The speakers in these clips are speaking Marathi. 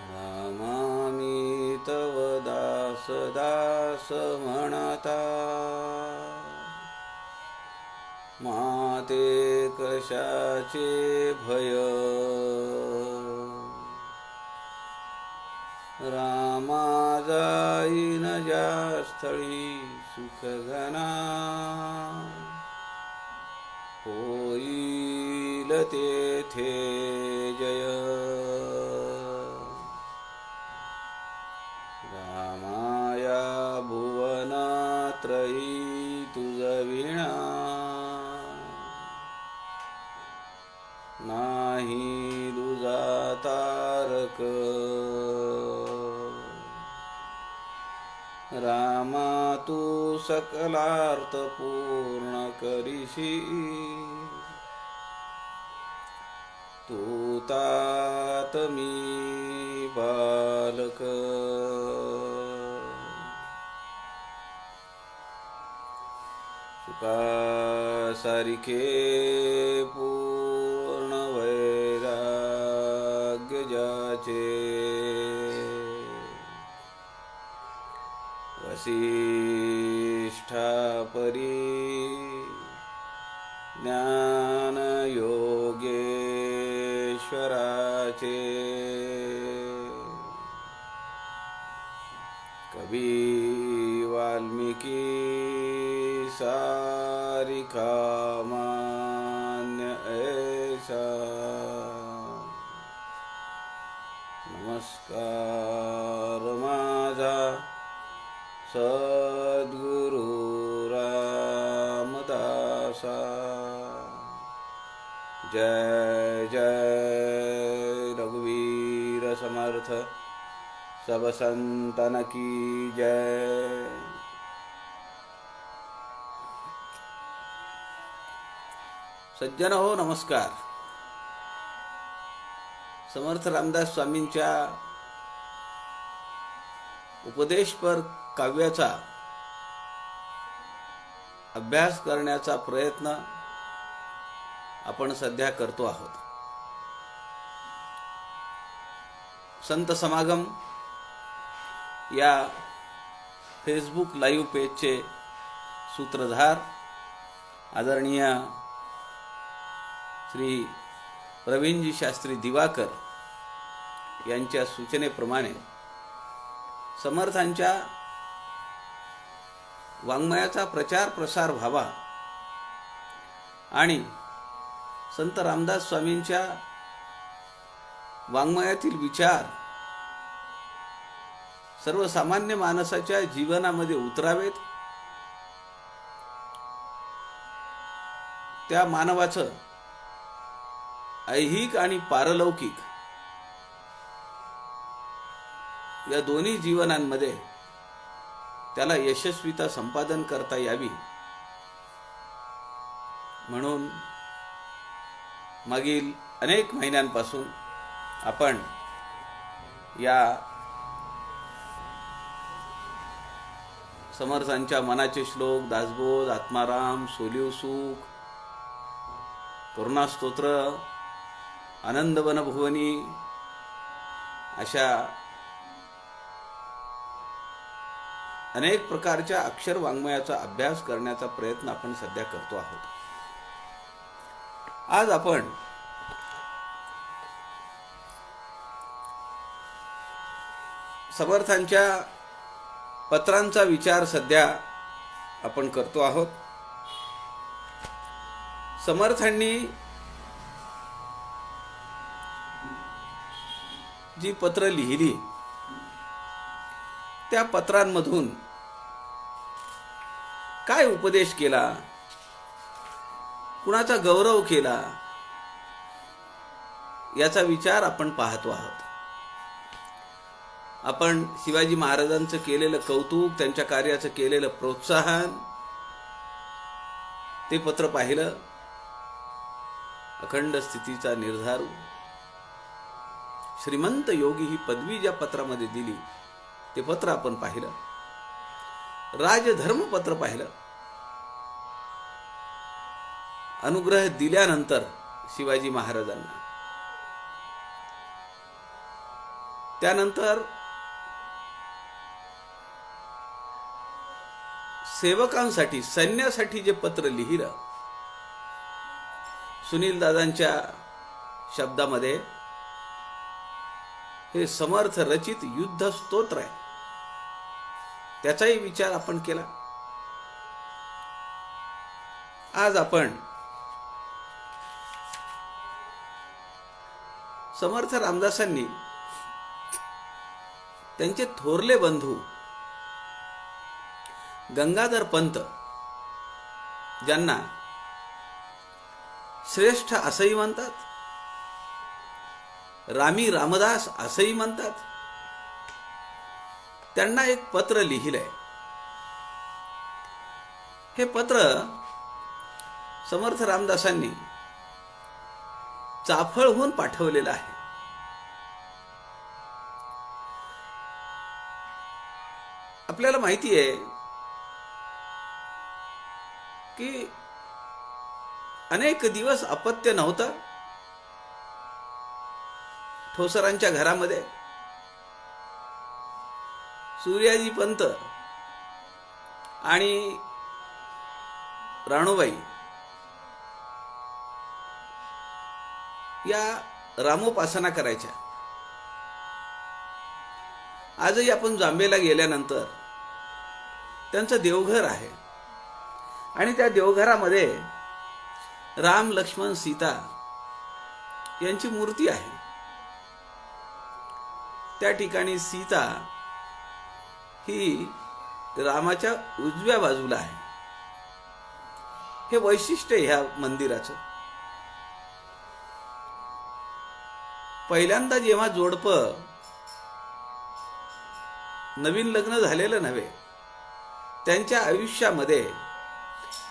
रामामी तव दास दास म्हणता, माते कशाचे भय. रामा जाईन ज्या स्थळी सुखघना, होईल तेथे जय. रामाया भुवनत्रयी तुझविणा, नाही दुजा तारक. रामा तू सकलार्थ पूर्ण करीशी, तू तात मी बालक. सुखा सारिखे पूर्ण वैराग्य ज्याचे, वसिष्ठा परी ज्ञान योगेश्वराचे. कवी वाल्मिकी सारिखा मान्य ऐसा. नमस्कार माझा सद्गुरु रामदासा. जय जय रघुवीर समर्थ, सब संतन की जय. सज्जन हो, नमस्कार. समर्थ रामदास स्वामींच्या उपदेशपर काव्याचा अभ्यास करण्याचा प्रयत्न आपण सध्या करतो आहोत. संत समागम या फेसबुक लाईव्ह पेजचे सूत्रधार आदरणीय श्री प्रवीणजी शास्त्री दिवाकर यांच्या सूचनेप्रमाणे समर्थांच्या वाङ्मयाचा प्रचार प्रसार व्हावा आणि संत रामदास स्वामींच्या वाङ्मयातील विचार सर्वसामान्य माणसाच्या जीवनामध्ये उतरावेत, त्या मानवाचं ऐहिक आणि पारलौकिक या दोन्ही जीवनांमध्ये त्याला यशस्वीता संपादन करता यावी म्हणून मागील अनेक महिन्यांपासून आपण या समर्थांच्या मनाचे श्लोक, दासबोध, आत्माराम, सोलिव सुख, करुणास्तोत्र, आनंदवन भुवनी अशा अनेक प्रकारच्या अक्षर वाङ्मयाचा अभ्यास करण्याचा प्रयत्न आपण सध्या करतो आहोत. आज आपण समर्थांच्या पत्रांचा विचार सध्या आपण करतो आहोत. समर्थांनी जी पत्र लिहिली त्या पत्रांमधून काय उपदेश केला, कुणाचा गौरव केला याचा विचार आपण पाहतो आहोत. आपण शिवाजी महाराजांचं केलेलं कौतुक, त्यांच्या कार्याचं केलेलं प्रोत्साहन ते पत्र पाहिलं. अखंड स्थितीचा निर्धारू श्रीमंत योगी ही पदवी ज्या पत्रामध्ये दिली ते पत्र आपण पाहिलं. राजधर्म पत्र पाहिलं. अनुग्रह दिल्यानंतर शिवाजी महाराजांना त्यानंतर सेवकांसाठी, सैन्यासाठी जे पत्र लिहिलं, सुनील दादांच्या शब्दामध्ये हे समर्थ रचित युद्ध स्तोत्र आहे. त्याचाही विचार आपण केला. आज आपण समर्थ रामदासांनी त्यांचे थोरले बंधू गंगाधर पंत, ज्यांना श्रेष्ठ असंही म्हणतात, रामी रामदास असंही म्हणतात, त्यांना एक पत्र लिहिलंय. हे पत्र समर्थ रामदासांनी चाफळहून पाठवलेलं आहे. आपल्याला माहिती आहे की अनेक दिवस अपत्य नव्हतं ठोसरांच्या घरामध्ये. सूर्याजी पंत आणि राणूबाई या रामोपासना करायच्या. आजही आपण जांबेला गेल्यानंतर त्यांचं देवघर आहे आणि त्या देवघरामध्ये राम, लक्ष्मण, सीता यांची मूर्ती आहे. त्या ठिकाणी सीता ही रामाच्या उजव्या बाजूला आहे. हे वैशिष्ट्य ह्या मंदिराचं. पहिल्यांदा जेव्हा जोडपं, नवीन लग्न झालेलं नव्हे, त्यांच्या आयुष्यामध्ये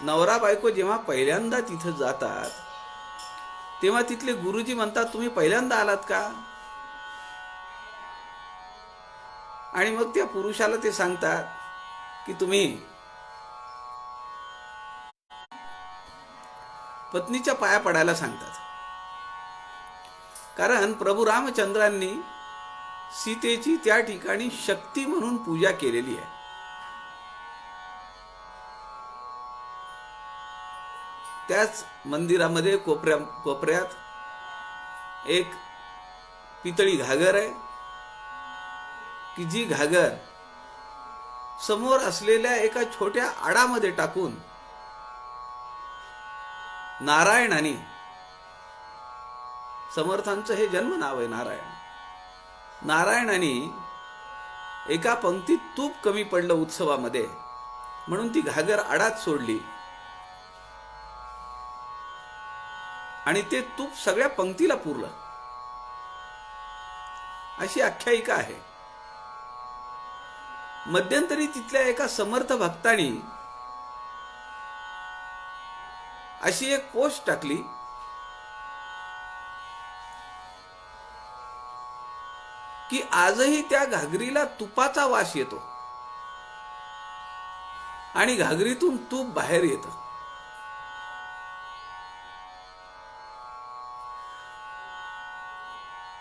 नवरा बायको जेव्हा पहिल्यांदा तिथं जातात, तेव्हा तिथले गुरुजी म्हणतात, तुम्ही पहिल्यांदा आलात का? आणि मग त्या पुरुषाला ते सांगतात की तुम्ही पत्नीच्या पाया पडायला सांगतात. कारण प्रभू रामचंद्रांनी सीतेची त्या ठिकाणी शक्ती म्हणून पूजा केलेली आहे. त्याच मंदिरामध्ये कोपऱ्यात एक पितळी घागर आहे की जी घागर समोर असलेल्या एका छोट्या आडामध्ये टाकून नारायणाने, समर्थांचं हे जन्म नाव आहे नारायण, नारायणाने एका पंक्तीत तूप कमी पडलं उत्सवामध्ये म्हणून ती घागर आडात सोडली आणि ते तूप सगळ्या पंक्तीला पुरलं, अशी आख्यायिका आहे. मध्यंतरी तिथल्या एका समर्थ भक्तानी अशी एक पोस्ट टाकली की आजही त्या घागरीला तुपाचा वास येतो आणि घागरीतून तूप बाहेर येतं.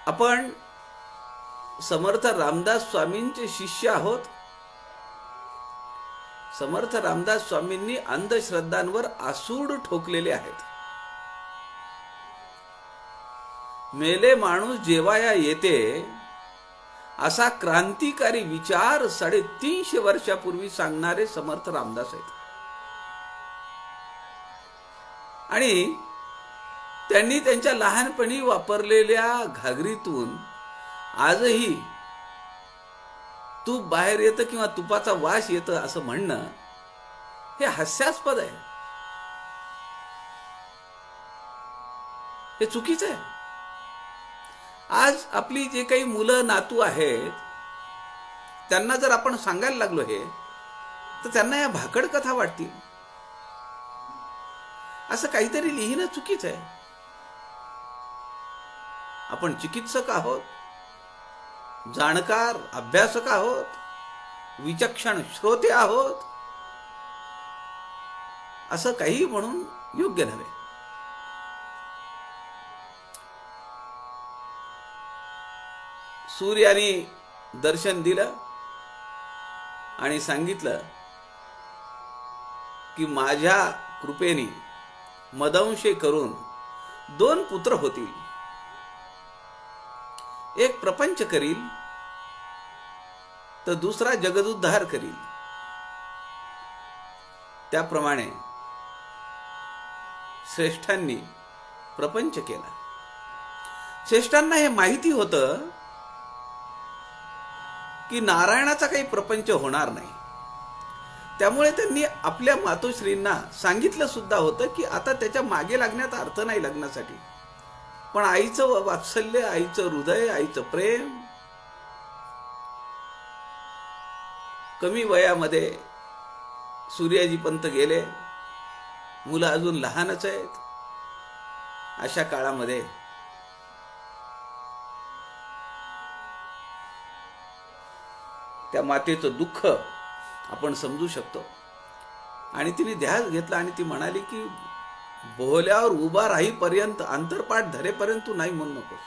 आपण समर्थ रामदास स्वामींचे शिष्य आहोत. समर्थ रामदास स्वामींनी अंधश्रद्धांवर आसूड ठोकलेले आहेत. मेले माणूस जेवाया येते असा क्रांतिकारी विचार 350 वर्षापूर्वी सांगणारे समर्थ रामदास आहेत. आणि त्यांनी त्यांच्या लहानपणी वापरलेल्या घागरीतून आजही तूप बाहेर येतं किंवा तुपाचा वास येतं असं म्हणणं हे हास्यास्पद आहे. हे चुकीचं आहे. आज आपली जे काही मुलं नातू आहेत त्यांना जर आपण सांगायला लागलो हे, तर त्यांना या भाकड कथा वाटतील. असं काहीतरी लिहिणं चुकीचं आहे. आपण चिकित्सक आहोत, जाणकार अभ्यासक आहोत, विचक्षण श्रोते आहोत, असं काही म्हणून योग्य नव्हे. सूर्याने दर्शन दिलं आणि सांगितलं की माझ्या कृपेने मदंशे करून 2 पुत्र होतील, एक प्रपंच करील तर दुसरा जगदुद्धार करील. त्याप्रमाणे श्रेष्ठांनी प्रपंच केला. श्रेष्ठांना हे माहिती होतं की नारायणाचा काही प्रपंच होणार नाही. त्यामुळे त्यांनी आपल्या मातोश्रींना सांगितलं सुद्धा होतं की आता त्याच्या मागे लागण्यात अर्थ नाही लग्नासाठी. पण आईचं वात्सल्य, आईचं हृदय, आईचं प्रेम, कमी वयामध्ये सूर्याजी पंत गेले, मुलं अजून लहानच आहेत. अशा काळामध्ये त्या मातेचं दुःख आपण समजू शकतो. आणि तिने ध्यास घेतला आणि ती म्हणाली की बोहल्यावर उभा राहीपर्यंत, अंतरपाठ धरेपर्यंत तू नाही म्हणू नकोस.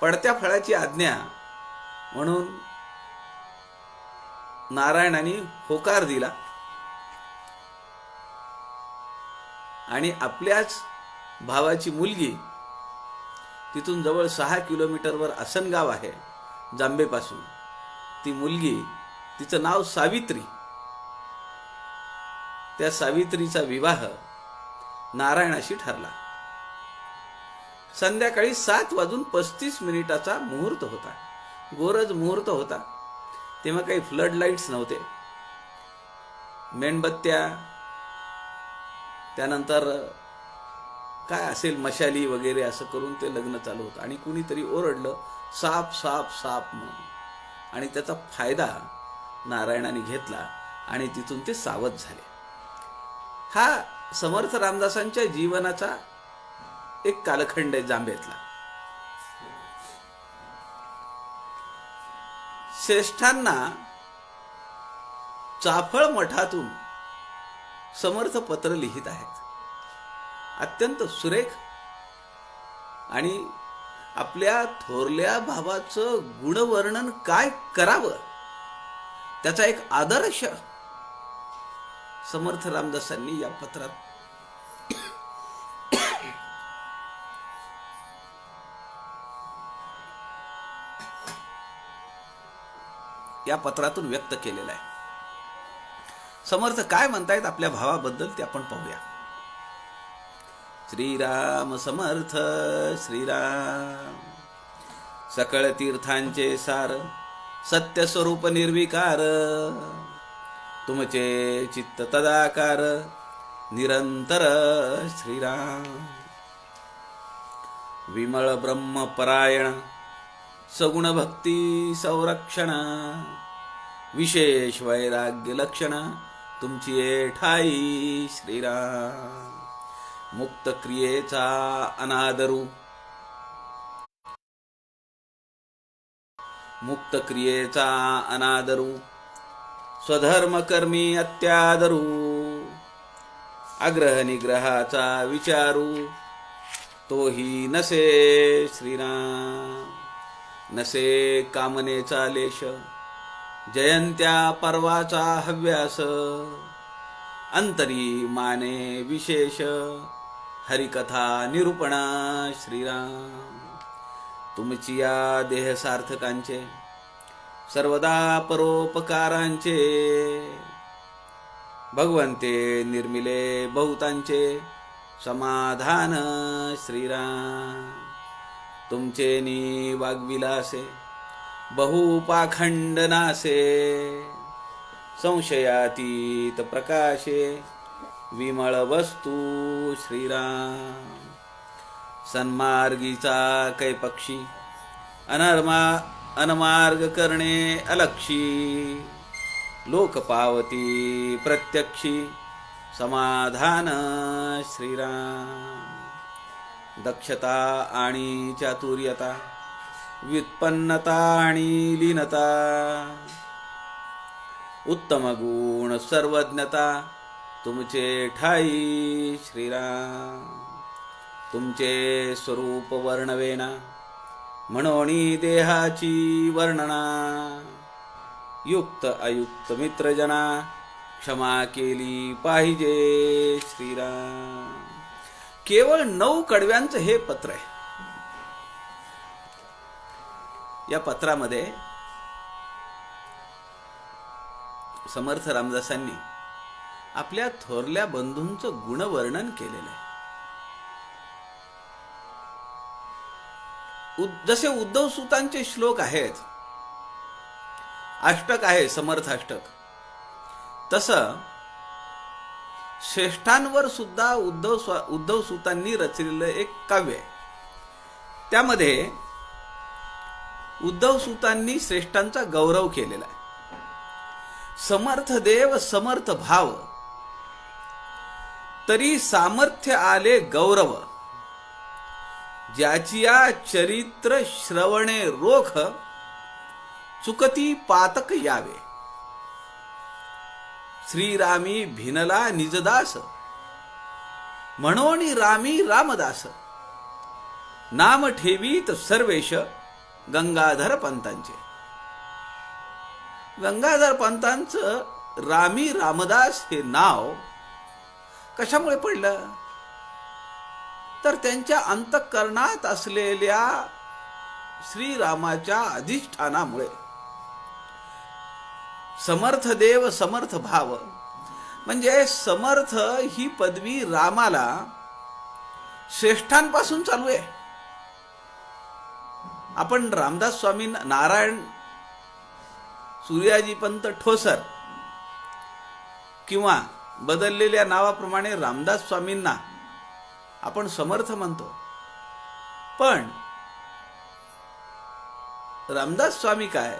पडत्या फळाची आज्ञा म्हणून नारायणाने होकार दिला आणि आपल्याच भावाची मुलगी, तिथून जवळ 6 किलोमीटरवर आसनगाव आहे जांबेपासून, ती मुलगी, तिचं नाव सावित्री, त्या सावित्रीचा विवाह नारायणाशी ठरला. संध्याकाळी 7:35 मुहूर्त होता, गोरज मुहूर्त होता. तेव्हा काही फ्लड लाईट्स नव्हते, मेणबत्त्या, त्यानंतर काय असेल मशाली वगैरे असं करून ते लग्न चालू होतं. आणि कुणीतरी ओरडलं साप साप साप म्हणून, आणि त्याचा फायदा नारायणाने घेतला आणि तिथून ते सावध झाले. हा समर्थ रामदासांच्या जीवनाचा एक कालखंड आहे जांबेतला. श्रेष्ठांना चाफळ मठातून समर्थ पत्र लिहित आहेत, अत्यंत सुरेख. आणि आपल्या थोरल्या भावाचं गुणवर्णन काय करावं त्याचा एक आदर्श समर्थ रामदासांनी या पत्रात पत्रातून व्यक्त केलेला आहे. समर्थ काय म्हणतायत आपल्या भावाबद्दल ते आपण पाहूया. श्रीराम समर्थ श्रीराम, सकळ तीर्थांचे सार, सत्य स्वरूप निर्विकार, तुमचे चित्त तदाकार, निरंतर श्रीराम. विमळ ब्रह्म परायण, सगुण भक्ती संरक्षण, विशेष वैराग्य लक्षण, तुमची ठाई श्रीराम. मुक्त क्रियेचा अनादरू, मुक्त क्रियेचा अनादरू, स्वधर्म कर्मी अत्यादरू, आग्रह निग्रहाचा विचारू, तोही नसे श्रीराम. नसे कामनेचा लेश, जयंत्या पर्वाचा हव्यास, अंतरी माने विशेष, हरिकथा निरूपण श्रीराम. तुमची या देह सार्थकांचे, सर्वदा परोपकारांचे, भगवंते निर्मिले बहुतांचे, समाधान श्रीराम. तुमचे नि वाग्विलासे, बहुपाखंड नासे, संशयातीत प्रकाशे, विमळ वस्तू श्रीराम. सन्मार्गीचा कैपक्षी, अनमार्ग करणे अलक्षी, लोक पावती प्रत्यक्षी, समाधान श्रीराम. दक्षता आणि चातुर्यता, व्युत्पन्नता आणि लीनता, उत्तम गुण सर्वज्ञता, तुमचे ठाई श्रीराम. तुमचे स्वरूप वर्णवेना, म्हणोनी देहाची वर्णना युक्त अयुक्त मित्रजना क्षमा केली पाहिजे श्रीराम. केवळ 9 कडव्यांचं हे पत्र आहे. या पत्रामध्ये समर्थ रामदासांनी आपल्या थोरल्या बंधूंचं गुणवर्णन केलेलं आहे. जसे उद्धव सुतांचे श्लोक आहेत, अष्टक आहे समर्थ अष्टक, तसं श्रेष्ठांवर सुद्धा उद्धव सुतांनी रचलेलं एक काव्य आहे. त्यामध्ये उद्धव सुतांनी श्रेष्ठांचा गौरव केलेला आहे. समर्थ देव समर्थ भाव तरी सामर्थ्य आले गौरव, ज्याचिया चरित्र श्रवणे रोख चुकती पातक यावे. श्रीरामी भिनला निजदास म्हणून रामी रामदास, नाम ठेवीत सर्वेश गंगाधर पंतांचे. गंगाधर पंतांचं रामी रामदास हे नाव कशामुळे पडलं, तर त्यांच्या अंतःकरणात असलेल्या श्रीरामाच्या अधिष्ठानामुळे. समर्थ देव समर्थ भाव म्हणजे समर्थ ही पदवी रामाला श्रेष्ठांपासून चालू आहे. आपण रामदास स्वामी, नारायण सूर्याजी पंत ठोसर किंवा बदललेल्या नावाप्रमाणे रामदास स्वामींना आपण समर्थ म्हणतो, पण रामदास स्वामी काय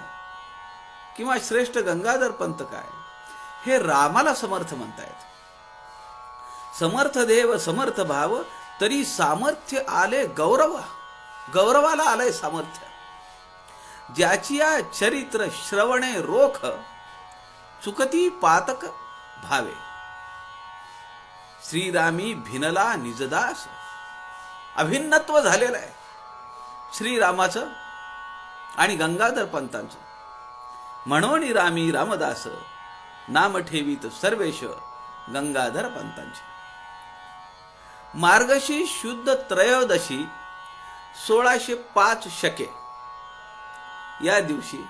किंवा श्रेष्ठ गंगाधर पंत काय, हे रामाला समर्थ म्हणतायत. समर्थ देव समर्थ भाव तरी सामर्थ्य आले गौरव, गौरवाला आलंय सामर्थ्य. ज्याची या चरित्र श्रवणे रोख चुकती पातक भावे. श्रीरामी भिनला निजदास, अभिन्नत्व झालेलं आहे श्रीरामाचं आणि गंगाधर पंतांचं. म्हणून रामी रामदास, नाम ठेवीत सर्वेश गंगाधर पंतांचे. मार्गशी शुद्ध त्रयोदशी 1605 शके या दिवशी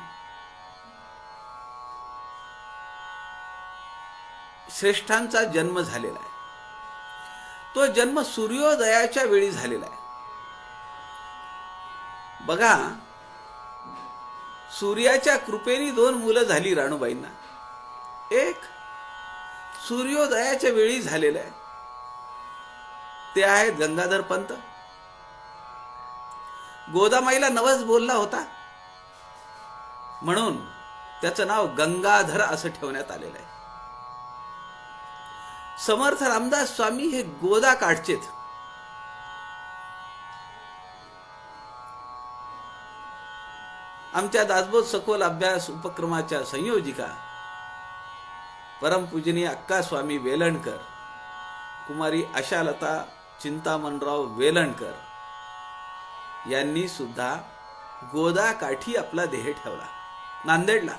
श्रेष्ठांचा जन्म झालेला आहे. तो जन्म सूर्योदयाच्या वेळी झालेला आहे. बघा, सूर्याच्या कृपेने 2 मुलं झाली राणूबाईंना. एक सूर्योदयाच्या वेळी झालेलं आहे, ते आहेत गंगाधर पंत. गोदामाईला नवस बोलला होता म्हणून त्याचं नाव गंगाधर असं ठेवण्यात आलेलं आहे. समर्थ रामदास स्वामी हे गोदा काठचेत. आमच्या दासबोध सखोल अभ्यास उपक्रमाच्या संयोजिका परमपूजनीय अक्का स्वामी वेलणकर, कुमारी आशालता चिंतामणराव वेलणकर यांनी सुद्धा गोदा काठी आपला देह ठेवला नांदेडला.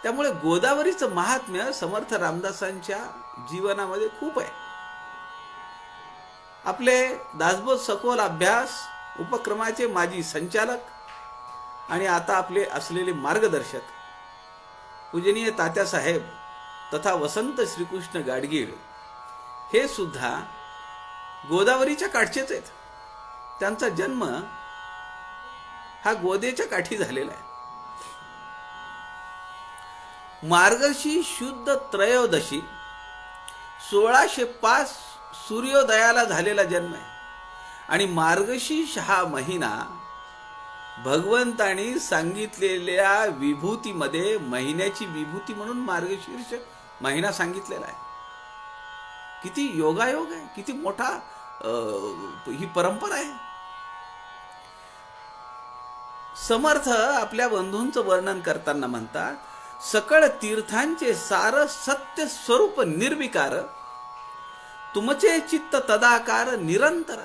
त्यामुळे गोदावरीचं महात्म्य समर्थ रामदासांच्या जीवनामध्ये खूप आहे. आपले दासबोध सखोल अभ्यास उपक्रमाचे माजी संचालक आणि आता आपले असलेले मार्गदर्शक पूजनीय तात्यासाहेब तथा वसंत श्रीकृष्ण गाडगीळ हे सुद्धा गोदावरीच्या काठचेच आहेत. त्यांचा जन्म हा गोदेच्या काठी झालेला आहे. मार्गशी शुद्ध त्रयोदशी 1605 सूर्योदयाला झालेला जन्म आहे. आणि मार्गशीर्ष हा महिना भगवंतानी सांगितलेल्या विभूतीमध्ये महिन्याची विभूती म्हणून मार्गशीर्ष महिना सांगितलेला आहे. किती योगायोग आहे, किती मोठा ही परंपरा आहे. समर्थ आपल्या बंधूंचं वर्णन करताना म्हणतात, सकळ तीर्थांचे सार सत्य स्वरूप निर्विकार, तुमचे चित्त तदाकार निरंतर.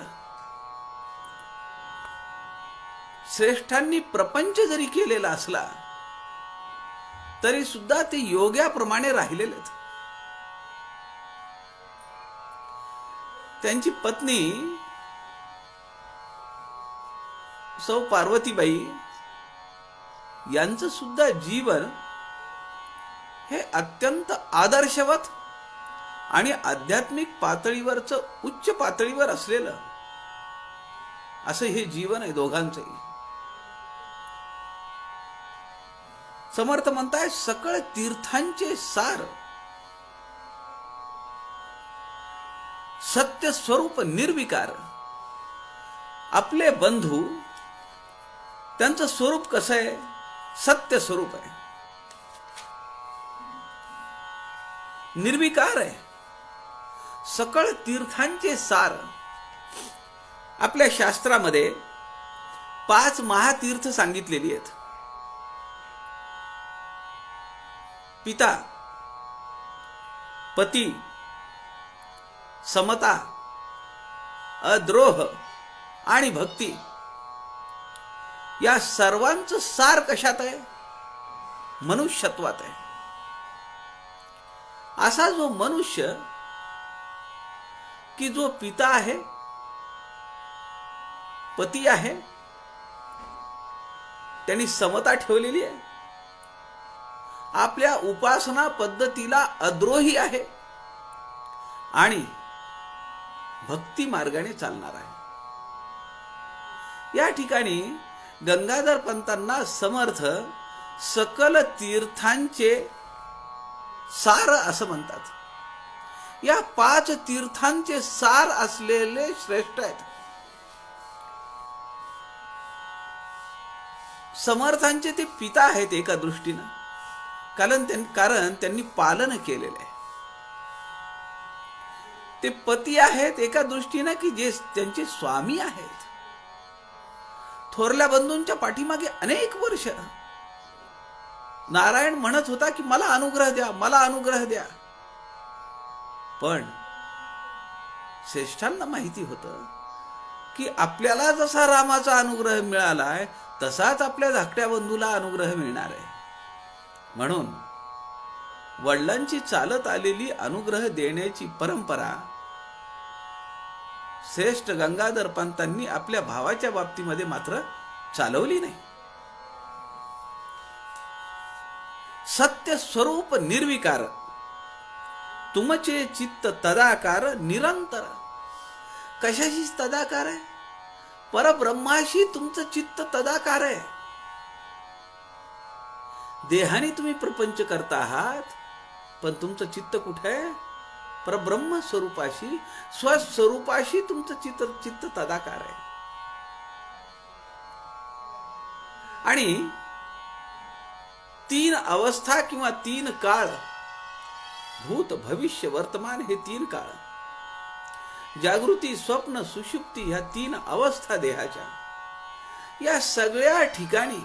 श्रेष्ठांनी प्रपंच जरी केलेला असला तरी सुद्धा ते योग्याप्रमाणे राहिलेले. त्यांची पत्नी सौ पार्वतीबाई यांचं सुद्धा जीवन हे अत्यंत आदर्शवत आणि आध्यात्मिक पातळीवरचं उच्च पातळीवर असलेलं असं हे जीवन आहे दोघांचंही. समर्थ म्हणताय सकळ तीर्थांचे सार, सत्य स्वरूप निर्विकार. आपले बंधू, त्यांचं स्वरूप कसं आहे? सत्य स्वरूप आहे, निर्विकार आहे. सकळ तीर्थांचे सार. आपल्या शास्त्रामध्ये 5 महातीर्थ सांगितलेली आहेत. पिता, पती, समता, अद्रोह आणि भक्ती. या सर्वांचं सार कशात आहे? मनुष्यत्वात आहे. असा जो मनुष्य की जो पिता आहे, पती आहे, त्यांनी समता ठेवलेली आहे, आपल्या उपासना पद्धतीला अद्रोही आहे आणि भक्ती मार्गाने चालणार आहे. या ठिकाणी गंगाधर पंतांना समर्थ सकल तीर्थांचे सार असं म्हणतात. या 5 तीर्थांचे सार असलेले श्रेष्ठ आहेत. समर्थांचे ते पिता आहेत एका दृष्टीनं, कारण त्यांनी पालन केलेलं आहे. ते पती आहेत एका दृष्टीनं की जे त्यांचे स्वामी आहेत. थोरल्या बंधूंच्या पाठीमागे अनेक वर्ष नारायण म्हणत होता की मला अनुग्रह द्या, मला अनुग्रह द्या. पण श्रेष्ठांना माहिती होतं की आपल्याला जसा रामाचा अनुग्रह मिळालाय तसाच आपल्या धाकट्या बंधूला अनुग्रह मिळणार आहे. म्हणून वडिलांची चालत आलेली अनुग्रह देण्याची परंपरा श्रेष्ठ गंगाधर पंतांनी आपल्या भावाच्या बाबतीमध्ये मात्र चालवली नाही. सत्य स्वरूप निर्विकार, तुमचे चित्त तदाकार निरंतर. कशाशी तदाकार आहे? परब्रह्माशी तुमचं चित्त तदाकार आहे. देहाने तुम्ही प्रपंच करता आहात, पण तुमचं चित्त कुठे आहे? परब्रह्म स्वरूपाशी, स्वस्वरूपाशी तुमचं चित्त तदाकार आहे. आणि 3 अवस्था किंवा 3 काळ, भूत, भविष्य, वर्तमान, हे 3 काळ, जागृती, स्वप्न, सुषुप्ती, ह्या 3 अवस्था देहाच्या, या सगळ्या ठिकाणी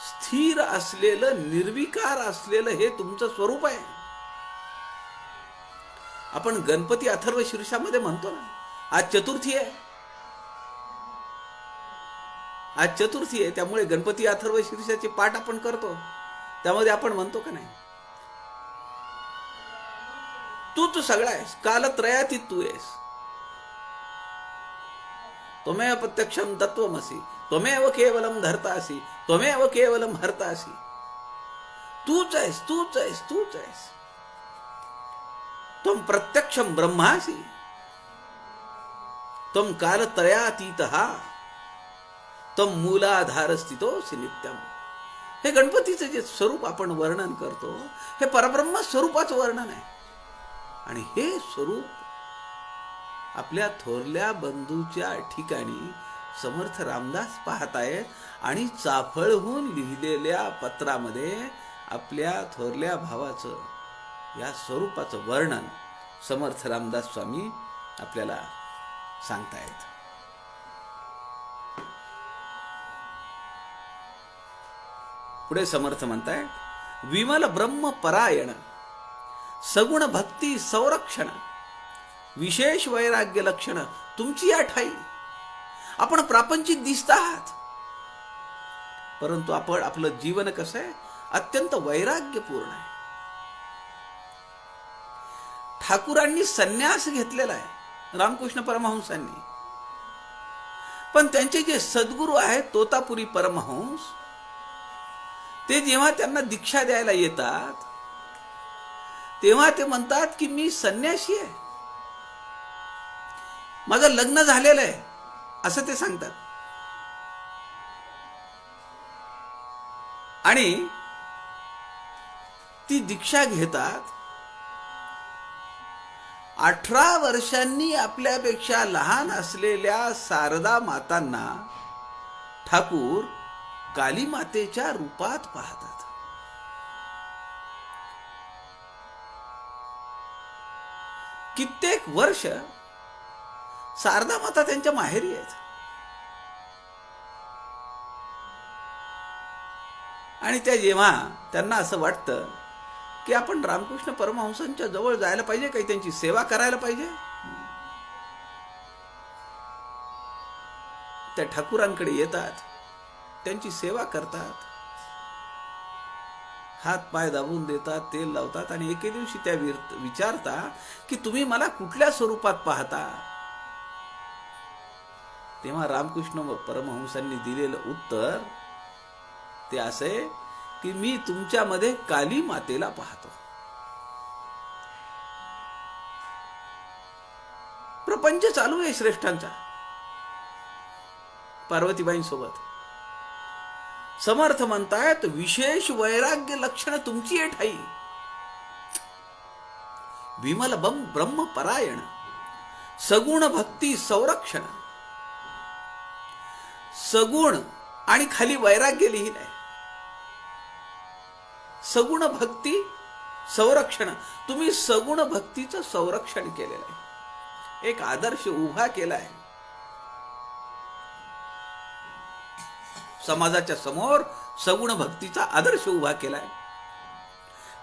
स्थिर असलेलं, निर्विकार असलेलं हे तुमचं स्वरूप आहे. आपण गणपती अथर्व शीर्षामध्ये म्हणतो ना, आज चतुर्थी आहे, आज चतुर्थी आहे, त्यामुळे गणपती अथर्व शीर्षाचे पाठ आपण करतो. त्यामध्ये आपण म्हणतो का नाही, तूच सगळा आहेस, कालत्रयातीत तू आहेस. त्वमेव प्रत्यक्षम तत्वमसि, त्वमेव केवलम धर्तासि, त्वमेव केवलम हर्तासि. तूच आहेस, तूच आहेस, तूच आहेस. त्वं प्रत्यक्षम ब्रह्मासि, त्वं कालत्रयातीतः, त्वं मूलाधार स्थितोसि नित्यम. हे गणपतीचं जे स्वरूप आपण वर्णन करतो, हे परब्रह्म स्वरूपाचं वर्णन आहे. आणि हे स्वरूप आपल्या थोरल्या बंधूच्या ठिकाणी समर्थ रामदास पाहतायत. आणि चाफळहून लिहिलेल्या पत्रामध्ये आपल्या थोरल्या भावाचं या स्वरूपाचं वर्णन समर्थ रामदास स्वामी आपल्याला सांगतायत. पुढे समर्थ म्हणताय, विमल ब्रह्म परायण, सगुण भक्ती संरक्षण, विशेष वैराग्य लक्षण तुमची या ठाई. आपण प्रापंचिक दिसतात, परंतु आपण आपलं जीवन कसं आहे, अत्यंत वैराग्यपूर्ण आहे. ठाकूरांनी संन्यास घेतलेला आहे, रामकृष्ण परमहंसांनी, पण त्यांचे जे सद्गुरू आहेत तोतापुरी परमहंस, ते जेव्हा त्यांना दीक्षा द्यायला येतात तेव्हा ते म्हणतात की मी संन्यासी आहे, माझं लग्न झालेलं आहे, असं ते सांगतात. आणि ती दीक्षा घेतात. 18 वर्षांनी आपल्यापेक्षा लहान असलेल्या शारदा मातांना ठाकूर काली मातेच्या रूपात पाहतात. कित्येक वर्ष शारदा माता त्यांच्या माहेरी आहेत. आणि त्या जेव्हा त्यांना असं वाटतं की आपण रामकृष्ण परमहंसांच्या जवळ जायला पाहिजे, काही त्यांची सेवा करायला पाहिजे, त्या ठाकूरांकडे येतात, त्यांची सेवा करतात, हात पाय दाबून देतात, तेल लावतात. आणि एके दिवशी त्या विचारता की तुम्ही मला कुठल्या स्वरूपात पाहता. तेव्हा रामकृष्ण परमहंसांनी दिलेलं उत्तर ते असे की मी तुमच्यामध्ये काली मातेला पाहतो. प्रपंच चालू आहे श्रेष्ठांचा पार्वतीबाईंसोबत. समर्थ म्हणतायत विशेष वैराग्य लक्षण तुमची आहे ठाई. विमल ब्रह्म परायण सगुण भक्ती संरक्षण. सगुण आणि खाली वैराग्य लिहिलंय. सगुण भक्ती संरक्षण. तुम्ही सगुण भक्तीचं संरक्षण केलेलं आहे, एक आदर्श उभा केलाय. समाजाच्या समोर सगुण भक्तीचा आदर्श उभा केलाय.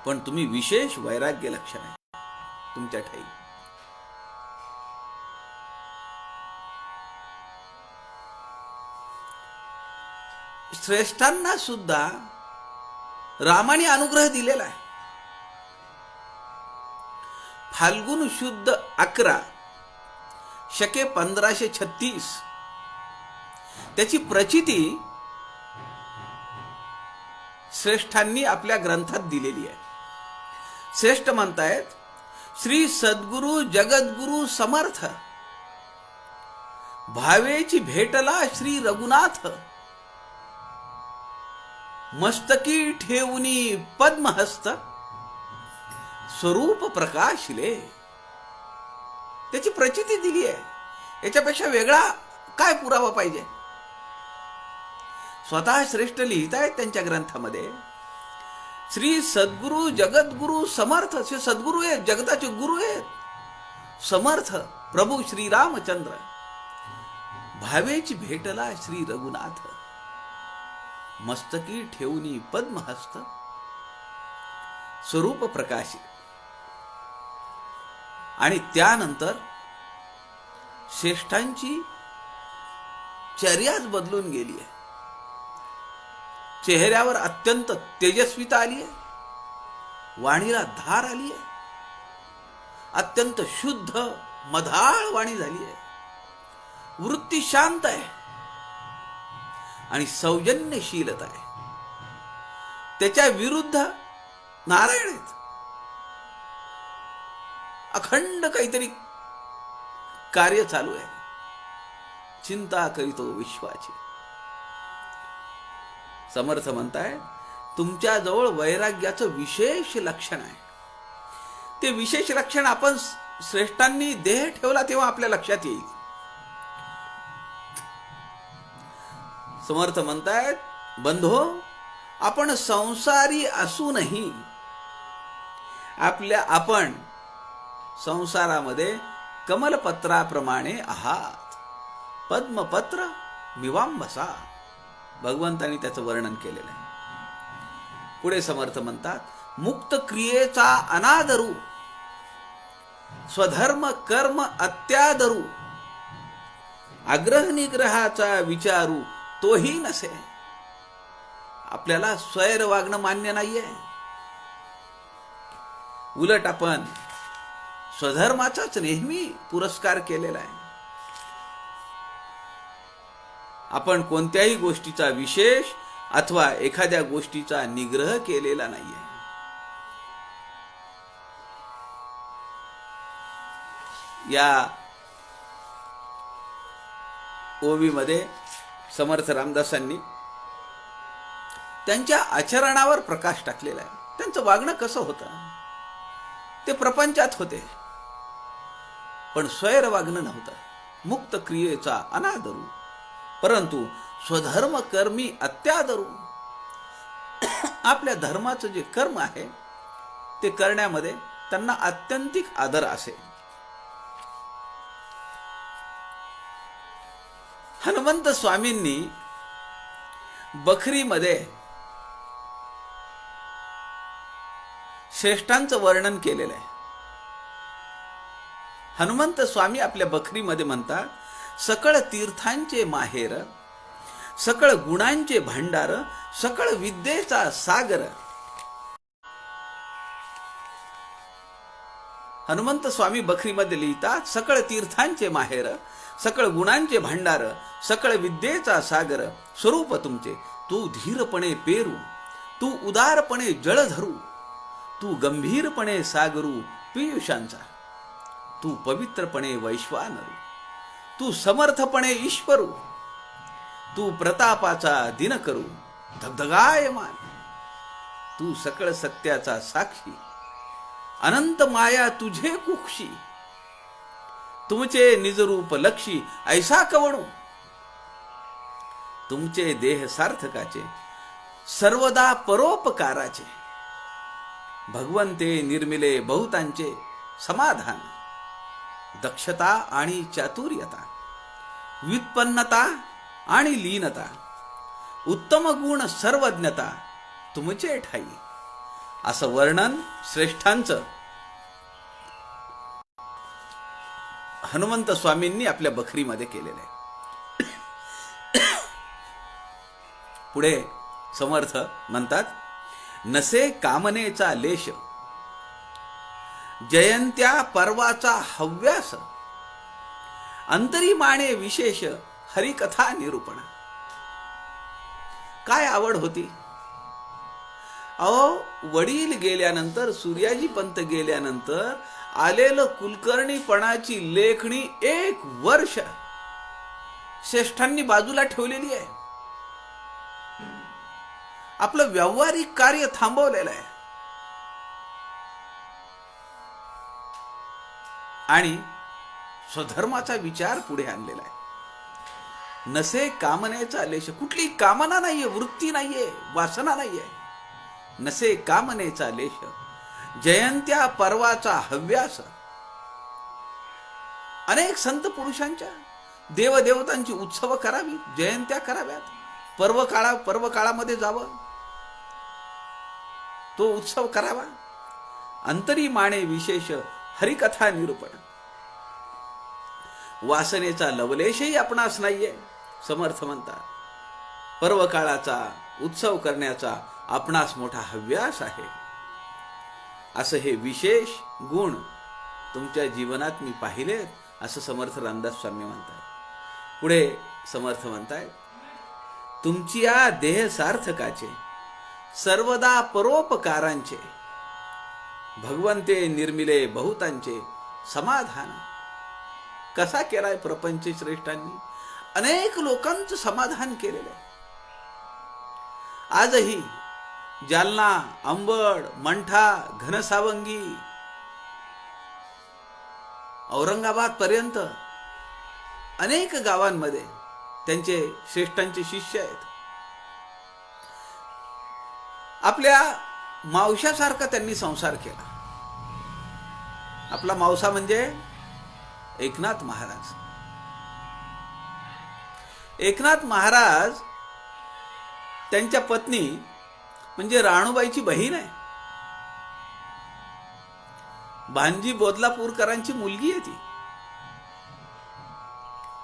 पण तुम्ही विशेष वैराग्य लक्षण आहे तुमच्या ठाई. श्रेष्ठांना सुद्धा रामाने अनुग्रह दिलेला आहे. फाल्गुन शुद्ध 11 शके 1536 त्याची प्रचिती श्रेष्ठांनी आपल्या ग्रंथात दिलेली आहे. श्रेष्ठ म्हणतायत श्री सद्गुरु जगद्गुरु समर्थ भावेची भेटला श्री रघुनाथ. मस्तकी ठेवुनी पद्महस्त स्वरूप प्रकाशिले. त्याची प्रचिती दिली आहे. याच्यापेक्षा वेगळा काय पुरावा पाहिजे. स्वतः श्रेष्ठ लिहित आहेत त्यांच्या ग्रंथामध्ये श्री सद्गुरु जगद्गुरु समर्थ. असे सद्गुरु आहेत, जगताचे गुरु आहेत. समर्थ प्रभू श्री रामचंद्र. भावेची भेटला श्री रघुनाथ. मस्तकी ठेवुनी पद्महस्त स्वरूप प्रकाशी. आणि त्यानंतर श्रेष्ठांची चर्याच बदलून गेली आहे. चेहऱ्यावर अत्यंत तेजस्विता आली आहे, वाणीला धार आली आहे, अत्यंत शुद्ध मधाळ वाणी झाली आहे, वृत्ती शांत आहे आणि सौजन्यशीलता आहे. त्याच्या विरुद्ध नारायण आहेत. अखंड काहीतरी कार्य चालू आहे. चिंता करीतो विश्वाची. समर्थ म्हणताय तुमच्या जवळ वैराग्याचं विशेष लक्षण आहे. ते विशेष लक्षण आपण श्रेष्ठांनी देह ठेवला तेव्हा आपल्या लक्षात येईल. समर्थ म्हणतायत बंधो आपण संसारी असूनही आपण संसारामध्ये कमलपत्राप्रमाणे आहात. पद्मपत्र मिवांबसा. भगवंतांनी त्याचं वर्णन केलेलं आहे. पुढे समर्थ म्हणतात मुक्त क्रियेचा अनादरू स्वधर्म कर्म अत्यादरू आग्रह निग्रहाचा विचारू तोही नसे. आपल्याला स्वैर वागणं मान्य नाहीये. उलट आपण स्वधर्माचाच नेहमी पुरस्कार केलेला आहे. आपण कोणत्याही गोष्टीचा विशेष अथवा एखाद्या गोष्टीचा निग्रह केलेला नाहीये. या ओवीमध्ये समर्थ रामदासांनी त्यांच्या आचरणावर प्रकाश टाकलेला आहे. त्यांचं वागणं कसं होतं, ते प्रपंचात होते पण स्वैर वागणं नव्हतं. मुक्त क्रियेचा अनादरू परंतु स्वधर्म कर्मी अत्यादरू. आपल्या धर्माचं जे कर्म आहे ते करण्यामध्ये त्यांना आत्यंतिक आदर असे. हनुमंत स्वामींनी बखरीमध्ये श्रेष्ठांचं वर्णन केलेलं आहे. हनुमंत स्वामी आपल्या बखरीमध्ये म्हणतात, सकळ तीर्थांचे माहेर, सकळ गुणांचे भांडार, सकळ विद्येचा सागर. हनुमंत स्वामी बखरीमध्ये लिहितात, सकळ तीर्थांचे माहेर, सकळ गुणांचे भांडार, सकळ विद्येचा सागर. स्वरूप तुमचे तू धीरपणे पेरू, तू उदारपणे जळ धरू, तू गंभीरपणे सागरू पियुषांचा, तू पवित्रपणे वैश्वानरू, तू समर्थपणे ईश्वरू, तू प्रतापाचा दिन करू धगधगायमान, तू सकळ सत्याचा साक्षी, अनंत माया तुझे कुक्षी, तुमचे निजरूप लक्षी ऐसा कवणू, तुमचे देह सार्थकाचे सर्वदा परोपकाराचे, भगवंते निर्मिले बहुतांचे समाधान, दक्षता आणि चातुर्यता, व्युत्पन्नता आणि लीनता, उत्तम गुण सर्वज्ञता तुमचे ठाई. असं वर्णन श्रेष्ठांचं हनुमंत स्वामींनी आपल्या बखरीमध्ये केलेलं आहे. पुढे समर्थ म्हणतात, नसे कामनेचा लेश, जयंत्या पर्वाचा हव्यास, अंतरी माने विशेष हरिकथा निरूपण. काय आवड होती अहो, वडील गेल्यानंतर, सूर्याजी पंत गेल्यानंतर आलेलं कुलकर्णीपणाची लेखणी 1 वर्ष श्रेष्ठांनी बाजूला ठेवलेली आहे. आपलं व्यावहारिक कार्य थांबवलेलं आहे आणि स्वधर्माचा विचार पुढे आणलेला आहे. नसे कामनेचा लेश, कुठली कामना नाहीये, वृत्ती नाहीये, वासना नाहीये. नसे कामनेचा लेश, जयंत्या पर्वाचा हव्यास. अनेक संत पुरुषांच्या देवदेवतांची उत्सव करावी, जयंत्या कराव्यात, पर्व काळामध्ये जावं, तो उत्सव करावा. अंतरी माने विशेष हरिकथा निरूपण. वासनेचा लवलेशही आपणास नाहीये. समर्थ म्हणतात, पर्व काळाचा उत्सव करण्याचा आपणास मोठा हव्यास आहे. असं हे विशेष गुण तुमच्या जीवनात मी पाहिलेत, असं समर्थ रामदास स्वामी म्हणतात. पुढे समर्थ म्हणतायत, तुमची या देह सार्थकाचे सर्वदा परोपकारांचे, भगवंते निर्मिले बहुतांचे समाधान. कसा केलाय प्रपंच श्रेष्ठांनी, अनेक लोकांचं समाधान केलेलं आहे. आजही जालना, अंबड, मंठा, घनसावंगी, औरंगाबाद पर्यंत अनेक गावांमध्ये त्यांचे श्रेष्ठांचे शिष्य आहेत. आपल्या मावशासारखा त्यांनी संसार केला. आपला मावसा म्हणजे एकनाथ महाराज. एकनाथ महाराज त्यांच्या पत्नी म्हणजे राणूबाईची बहीण आहे. भांजी बोदलापूरकरांची मुलगी आहे ती.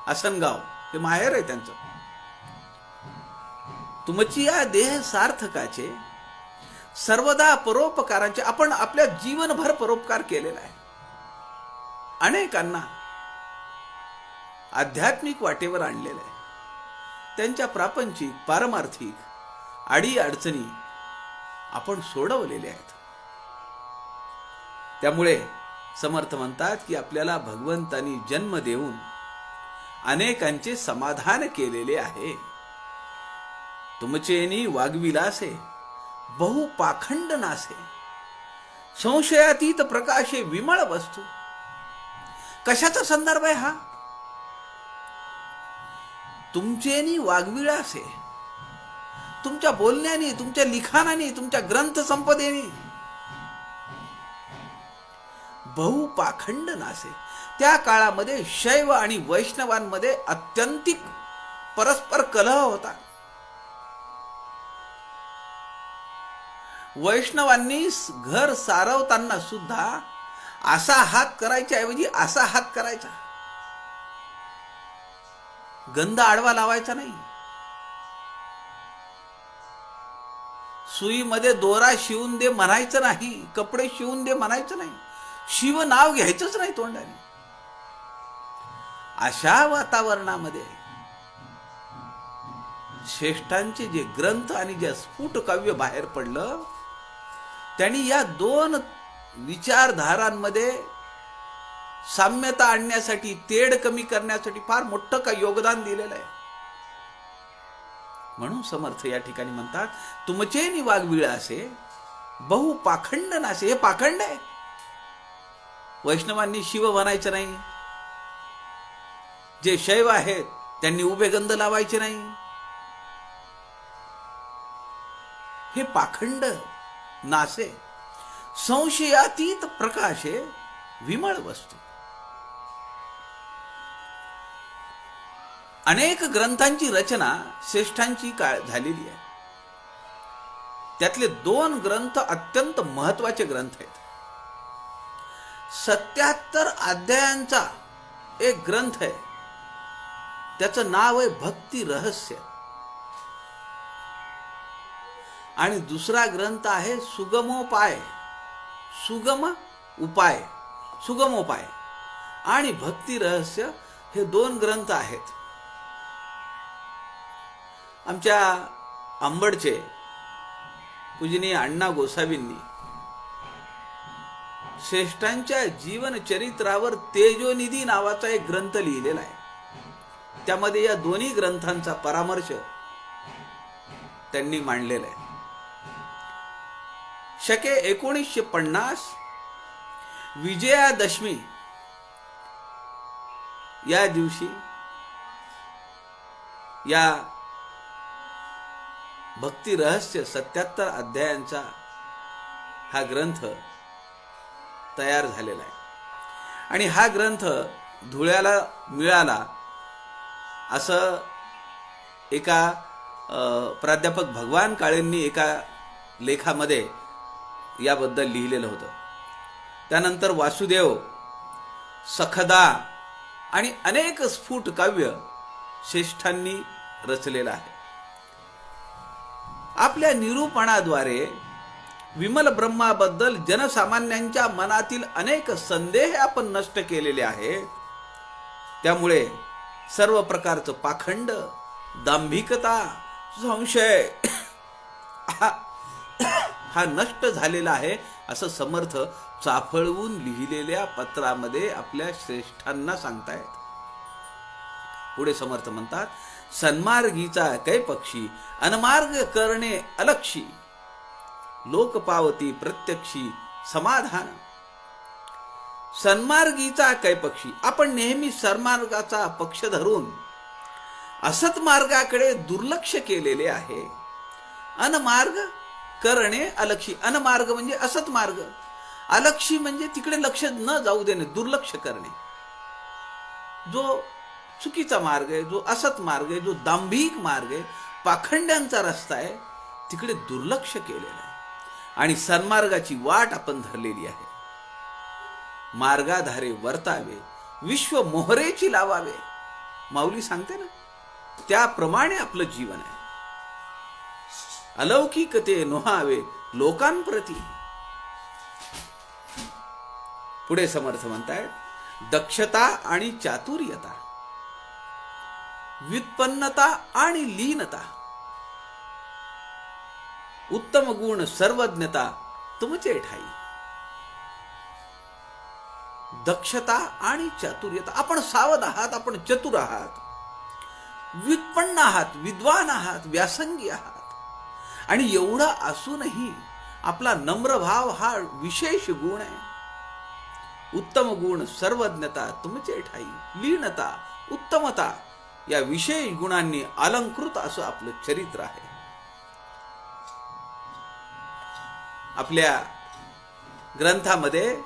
आसनगाव हे माहेर आहे त्यांचं. तुमची या देह सार्थकाचे सर्वदा परोपकारांचे, आपण आपल्या जीवनभर परोपकार केलेला आहे. अनेकांना आध्यात्मिक वाटेवर आणलेलं आहे. त्यांच्या प्रापंचिक पारमार्थिक अडी अडचणी आपण सोडवलेल्या आहेत. त्यामुळे समर्थ म्हणतात की आपल्याला भगवंतानी जन्म देऊन अनेकांचे समाधान केलेले आहे. तुमचेनी वागविलासे बहु पाखंड नासे, संशयातीत प्रकाशे विमळ वस्तू. कशाचा संदर्भ आहे हा? तुमचेनी वागविलासे, तुमच्या बोलण्याने, तुमच्या लिखाणाने, तुमच्या ग्रंथ संपदेने बहु पाखंड नासे. त्या काळामध्ये शैव आणि वैष्णवांमध्ये अत्यंतिक परस्पर कलह होता. वैष्णवांनी घर सारवताना सुद्धा असा हात करायच्या ऐवजी असा हात करायचा. गंध आडवा लावायचा नाही. सुईमध्ये दोरा शिवून दे म्हणायचं नाही. कपडे शिवून दे म्हणायचं नाही. शिव नाव घ्यायचंच नाही तोंडाने. अशा वातावरणामध्ये श्रेष्ठांचे जे ग्रंथ आणि जे स्फुट काव्य बाहेर पडलं, त्यांनी या दोन विचारधारांमध्ये साम्यता आणण्यासाठी, तेढ कमी करण्यासाठी फार मोठं का योगदान दिलेलं आहे. म्हणून समर्थ या ठिकाणी म्हणतात, तुमचे वागविळासे बहु पाखंड नासे. हे पाखंड आहे. वैष्णवांनी शिव म्हणायचं नाही. जे शैव आहेत त्यांनी उभे गंध लावायचे नाही. हे पाखंड नासे, संशयातीत प्रकाशे विमळ वस्तू. अनेक ग्रंथांची रचना श्रेष्ठांची झालेली आहे. त्यातले 2 ग्रंथ अत्यंत महत्वाचे ग्रंथ आहेत. 77 अध्यायांचा एक ग्रंथ आहे. त्याचं नाव आहे भक्ती रहस्य. आणि दुसरा ग्रंथ आहे सुगमोपाय. सुगमोपाय आणि भक्ती रहस्य हे 2 ग्रंथ आहेत. आमच्या अंबडचे पूजनीय अण्णा गोसावींनी श्रेष्ठांच्या जीवन चरित्रावर तेजोनिधी नावाचा एक ग्रंथ लिहिलेला आहे. त्यामध्ये या दोन्ही ग्रंथांचा परामर्श त्यांनी मांडलेला आहे. शके 1950 विजयादशमी या दिवशी या भक्ती रहस्य 77 अध्यायांचा हा ग्रंथ तयार झालेला आहे. आणि हा ग्रंथ धुळ्याला मिळाला असं एका प्राध्यापक भगवान काळेंनी एका लेखामध्ये याबद्दल लिहिलेलं होतं. त्यानंतर वासुदेव, सखदा आणि अनेक स्फुट काव्य श्रेष्ठांनी रचलेलं आहे. आपल्या निरूपणाद्वारे विमल ब्रह्माबद्दल जनसामान्यांच्या मनातील अनेक संदेह आपण नष्ट केलेले आहेत. त्यामुळे सर्व प्रकारचं पाखंड, दांभिकता, संशय हा नष्ट झालेला आहे असं समर्थ चाफळवून लिहिलेल्या पत्रामध्ये आपल्या श्रेष्ठांना सांगतायत. पुढे समर्थ म्हणतात, सन्मार्गीचा कै पक्षी अनमार्ग करणे अलक्षी, लोक पावती प्रत्यक्षी समाधान. सन्मार्गीचा कै पक्षी, आपण नेहमी सन्मार्गाचा पक्ष धरून असत मार्गाकडे दुर्लक्ष केलेले आहे. अनमार्ग करणे अलक्षी, अनमार्ग म्हणजे असत मार्ग, अलक्षी म्हणजे तिकडे लक्ष न जाऊ देणे, दुर्लक्ष करणे. जो चुकीचा मार्ग आहे, जो असत मार्ग आहे, जो दांभिक मार्ग आहे, पाखंड्यांचा रस्ता आहे, तिकडे दुर्लक्ष केलेलं आहे. आणि सन्मार्गाची वाट आपण धरलेली आहे. मार्गाधारे वर्तावे, विश्व मोहरेची लावावे. माऊली सांगते ना, त्याप्रमाणे आपलं जीवन आहे. अलौकिक ते नोहावे लोकांप्रती. पुढे समर्थ म्हणतायत, दक्षता आणि चातुर्यता, व्युत्पन्नता आणि लीनता, उत्तम गुण सर्वज्ञता तुमचे ठाई. दक्षता आणि चातुर्यता. आपण सावध आहात, आपण चतुर आहात, व्युत्पन्न आहात, विद्वान आहात, व्यासंगी आहात. आणि एवढा असूनही आपला नम्र भाव हा विशेष गुण आहे. उत्तम गुण सर्वज्ञता तुमचे ठाई. लीनता, उत्तमता या विशेष गुणांनी अलंकृत असं आपलं चरित्र आहे. आपल्या ग्रंथामध्ये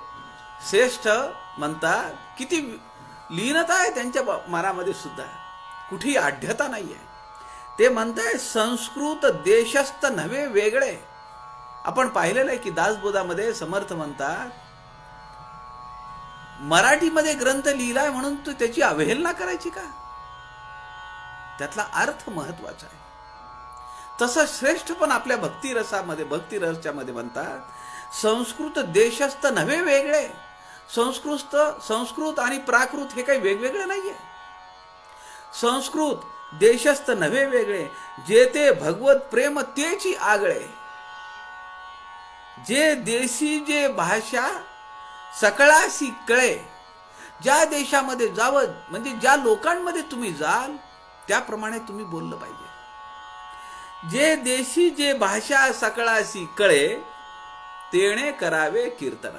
श्रेष्ठ म्हणतात, किती लीनता आहे त्यांच्या मनामध्ये सुद्धा, कुठेही आढ्यता नाही आहे. ते म्हणताय, संस्कृत देशस्थ नव्हे वेगळे. आपण पाहिलेलं आहे की दासबोधामध्ये समर्थ म्हणतात, मराठीमध्ये ग्रंथ लिहिलाय म्हणून तू त्याची अवहेलना करायची का? त्यातला अर्थ महत्वाचा आहे. तसं श्रेष्ठ पण आपल्या भक्तिरसामध्ये म्हणतात, संस्कृत देशस्थ नव्हे वेगळे. संस्कृत आणि प्राकृत हे काही वेगवेगळे नाहीये. संस्कृत देशस्थ नव्हे वेगळे, जे ते भगवत प्रेम तेची आगळे. जे देशी जे भाषा सकळासी कळे. ज्या देशामध्ये जावं, म्हणजे ज्या लोकांमध्ये तुम्ही जाल त्याप्रमाणे तुम्ही बोललं पाहिजे. जे देशी जे भाषा सकळासी कळे, तेणे करावे कीर्तन.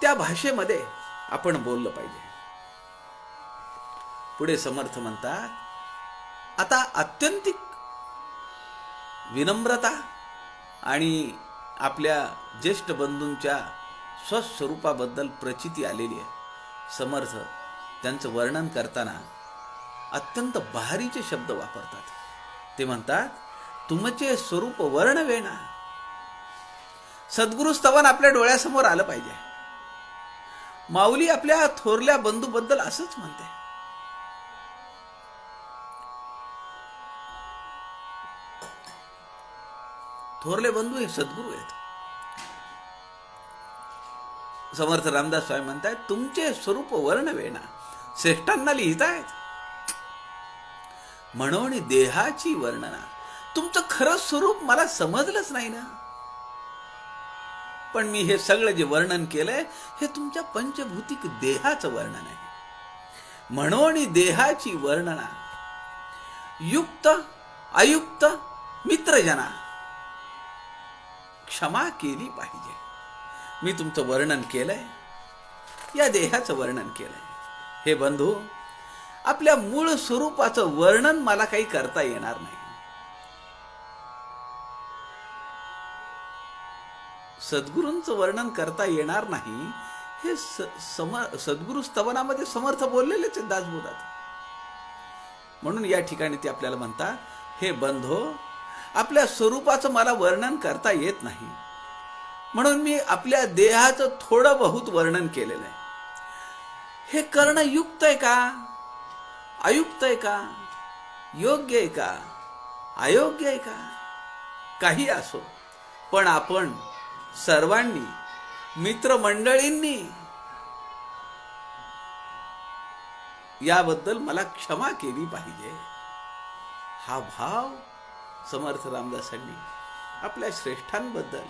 त्या भाषेमध्ये आपण बोललं पाहिजे. पुढे समर्थ म्हणतात, आता आत्यंतिक विनम्रता आणि आपल्या ज्येष्ठ बंधूंच्या स्वस्वरूपाबद्दल प्रचिती आलेली आहे. समर्थ त्यांचं वर्णन करताना अत्यंत बहारीचे शब्द वापरतात. ते म्हणतात, तुमचे स्वरूप वर्णवेना. सद्गुरु स्तवन आपल्या डोळ्यासमोर आलं पाहिजे. माऊली आपल्या थोरल्या बंधूबद्दल असंच म्हणते. थोरले बंधू हे सद्गुरू आहेत. समर्थ रामदास स्वामी म्हणतायत, तुमचे स्वरूप वर्णवेना. श्रेष्ठांना लिहितायत, म्हणून देहाची वर्णना. तुमचं खरं स्वरूप मला समजलंच नाही ना. पण मी हे सगळं जे वर्णन केलंय हे तुमच्या पंचभौतिक देहाचं वर्णन आहे. म्हणून देहाची वर्णना. युक्त अयुक्त मित्रजना क्षमा केली पाहिजे. मी तुमचं वर्णन केलंय, या देहाचं वर्णन केलंय. हे बंधू, आपल्या मूळ स्वरूपाचं वर्णन मला काही करता येणार नाही. सद्गुरूंचं वर्णन करता येणार नाही हे सद्गुरु स्तवनामध्ये समर्थ बोललेलेच आहेत दासबोधात. म्हणून या ठिकाणी ते आपल्याला म्हणतात, हे बंधो, आपल्या स्वरूपाचं मला वर्णन करता येत नाही, म्हणून मी आपल्या देहाचं थोडं बहुत वर्णन केलेलं आहे. हे करणं युक्त आहे का, अयुक्त आहे का, योग्य आहे का, अयोग्य आहे का, काही असो, पण आपण सर्वांनी, मित्रमंडळींनी याबद्दल मला क्षमा केली पाहिजे. हा भाव समर्थ रामदासांनी आपल्या श्रेष्ठांबद्दल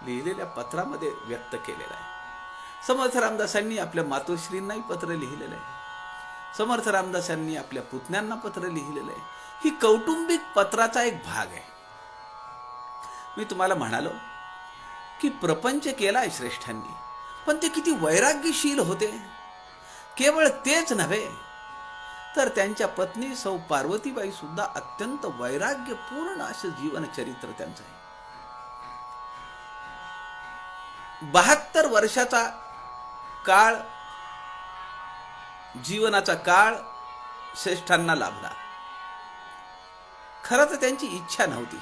लिहिलेल्या पत्रामध्ये व्यक्त केलेला आहे. समर्थ रामदासांनी आपल्या मातोश्रींनाही पत्र लिहिलेलं आहे. समर्थ रामदासांनी आपल्या पुतण्यांना पत्र लिहिलेलं आहे. ही कौटुंबिक पत्राचा एक भाग आहे. मी तुम्हाला म्हणालो की प्रपंच केलाय श्रेष्ठांनी, पण ते किती वैराग्यशील होते. केवळ तेच नव्हे तर त्यांच्या पत्नी सौ पार्वतीबाई सुद्धा अत्यंत वैराग्यपूर्ण असं जीवनचरित्र त्यांचं आहे. 72 वर्षाचा काळ, जीवनाचा काळ श्रेष्ठांना लाभला. खरं तर त्यांची इच्छा नव्हती,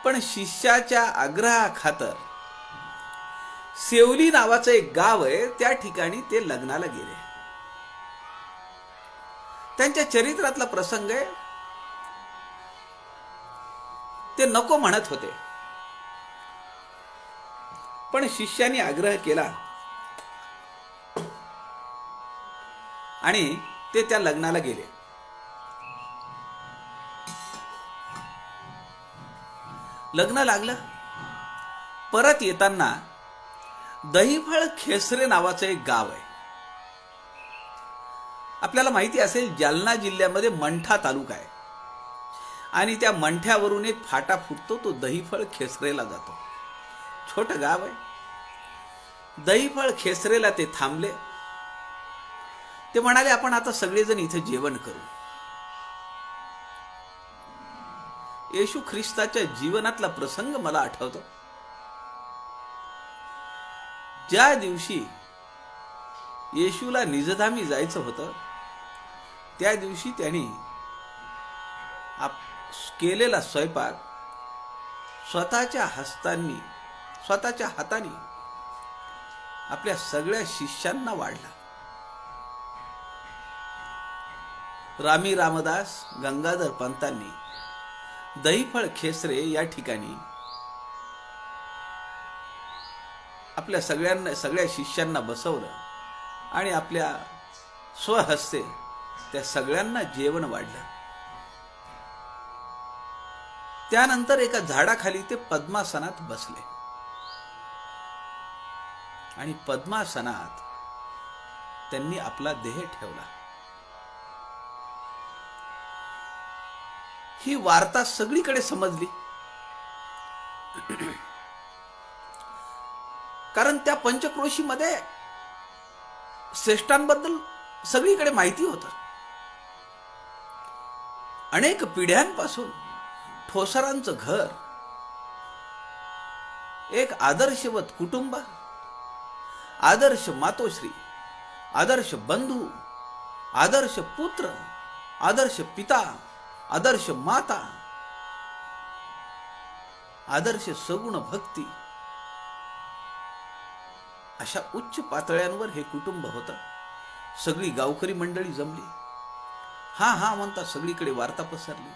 पण शिष्याच्या आग्रहाखातर सेवली नावाचं एक गाव आहे, त्या ठिकाणी ते लग्नाला गेले. त्यांच्या चरित्रातला प्रसंग आहे. ते नको म्हणत होते, पण शिष्याने आग्रह केला आणि ते त्या लग्नाला गेले. लग्न लागलं. परत येताना दहीफळ खेसरे नावाचं एक गाव आहे. आपल्याला माहिती असेल, जालना जिल्ह्यामध्ये मंठा तालुका आहे आणि त्या मंठ्यावरून एक फाटा फुटतो, तो दहीफळ खेसरेला जातो. छोटं गाव आहे. दहीफळ खेसरेला ते थांबले. ते म्हणाले, आपण आता सगळेजण इथे जेवण करू. येशू ख्रिस्ताच्या जीवनातला प्रसंग मला आठवतो. ज्या दिवशी येशूला निजधामी जायचं होतं, त्या दिवशी त्यांनी केलेला स्वयंपाक स्वतःच्या हाताने आपल्या सगळ्या शिष्यांना वाढला. रामी रामदास गंगाधर पंतांनी दहीफळ खेसरे या ठिकाणी आपल्या सगळ्या शिष्यांना बसवलं आणि आपल्या स्वहस्ते त्या सगळ्यांना जेवण वाढलं. त्यानंतर एका झाडाखाली ते पद्मासनात बसले आणि पद्मासनात त्यांनी आपला देह ठेवला. ही वार्ता सगळीकडे समजली, कारण त्या पंचक्रोशीमध्ये श्रेष्ठांबद्दल सगळीकडे माहिती होतं. अनेक पिढ्यांपासून ठोसरांचं घर, एक आदर्शवत कुटुंब, आदर्श मातोश्री, आदर्श बंधू, आदर्श पुत्र, आदर्श पिता, आदर्श माता, आदर्श सगुण भक्ती, अशा उच्च पातळ्यांवर हे कुटुंब होतं. सगळी गावकरी मंडळी जमली. हा हा म्हणता सगळीकडे वार्ता पसरली.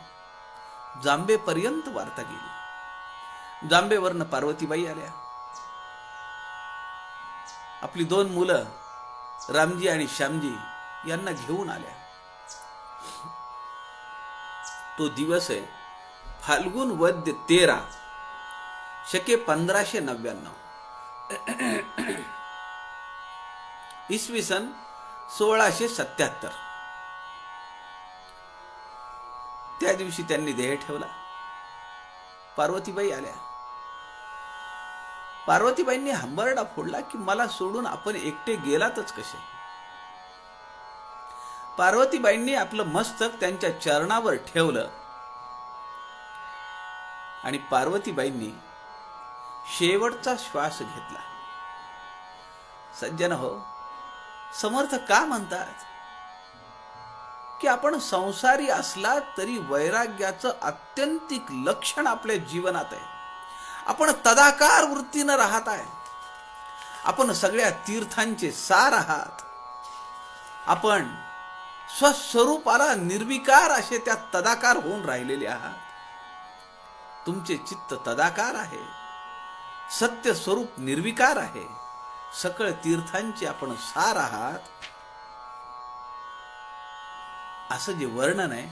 जांबेपर्यंत वार्ता गेली. जांबेवरनं पार्वतीबाई आल्या. आपली 2 मुलं रामजी आणि श्यामजी यांना घेऊन आल्या. तो दिवस आहे फाल्गुन वद्य 13 शके 1599 इसवी सन 1677. त्या दिवशी त्यांनी देह ठेवला. पार्वतीबाई आल्या. पार्वतीबाईंनी हंबरडा फोडला की मला सोडून आपण एकटे गेलातच कसे. पार्वतीबाईंनी आपलं मस्तक त्यांच्या चरणावर ठेवलं आणि पार्वतीबाईंनी शेवटचा श्वास घेतला. सज्जन हो, समर्थ का म्हणतात की आपण संसारी असला तरी वैराग्याचं आत्यंतिक लक्षण आपल्या जीवनात आहे. आपण तदाकार वृत्तीनं राहत आहे. आपण सगळ्या तीर्थांचे सार आहात. आपण स्वस्वरूपाला निर्विकार असे त्या तदाकार होऊन राहिलेले आहात. तुमचे चित्त तदाकार आहे. सत्य स्वरूप निर्विकार आहे. सकळ तीर्थांचे आपण सार आहात. असं जे वर्णन आहे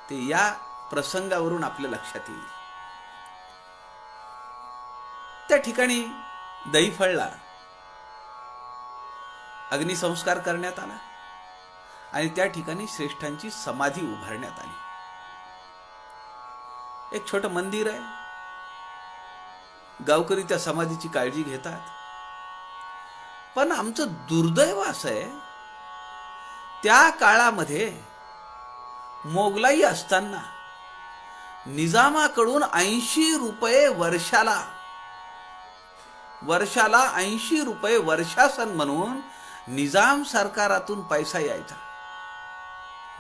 ते या प्रसंगावरून आपल्या लक्षात येईल. त्या ठिकाणी दहीफळला अग्निसंस्कार करण्यात आला आणि त्या ठिकाणी श्रेष्ठांची समाधी उभारण्यात आली. एक छोटं मंदिर आहे. गावकरी त्या समाधीची काळजी घेतात. पण आमचं दुर्दैव असं आहे, त्या काळामध्ये मोगलाई असताना निजामाकडून 80 रुपये वर्षाला 80 रुपये वर्षासन म्हणून निजाम सरकारातून पैसा यायचा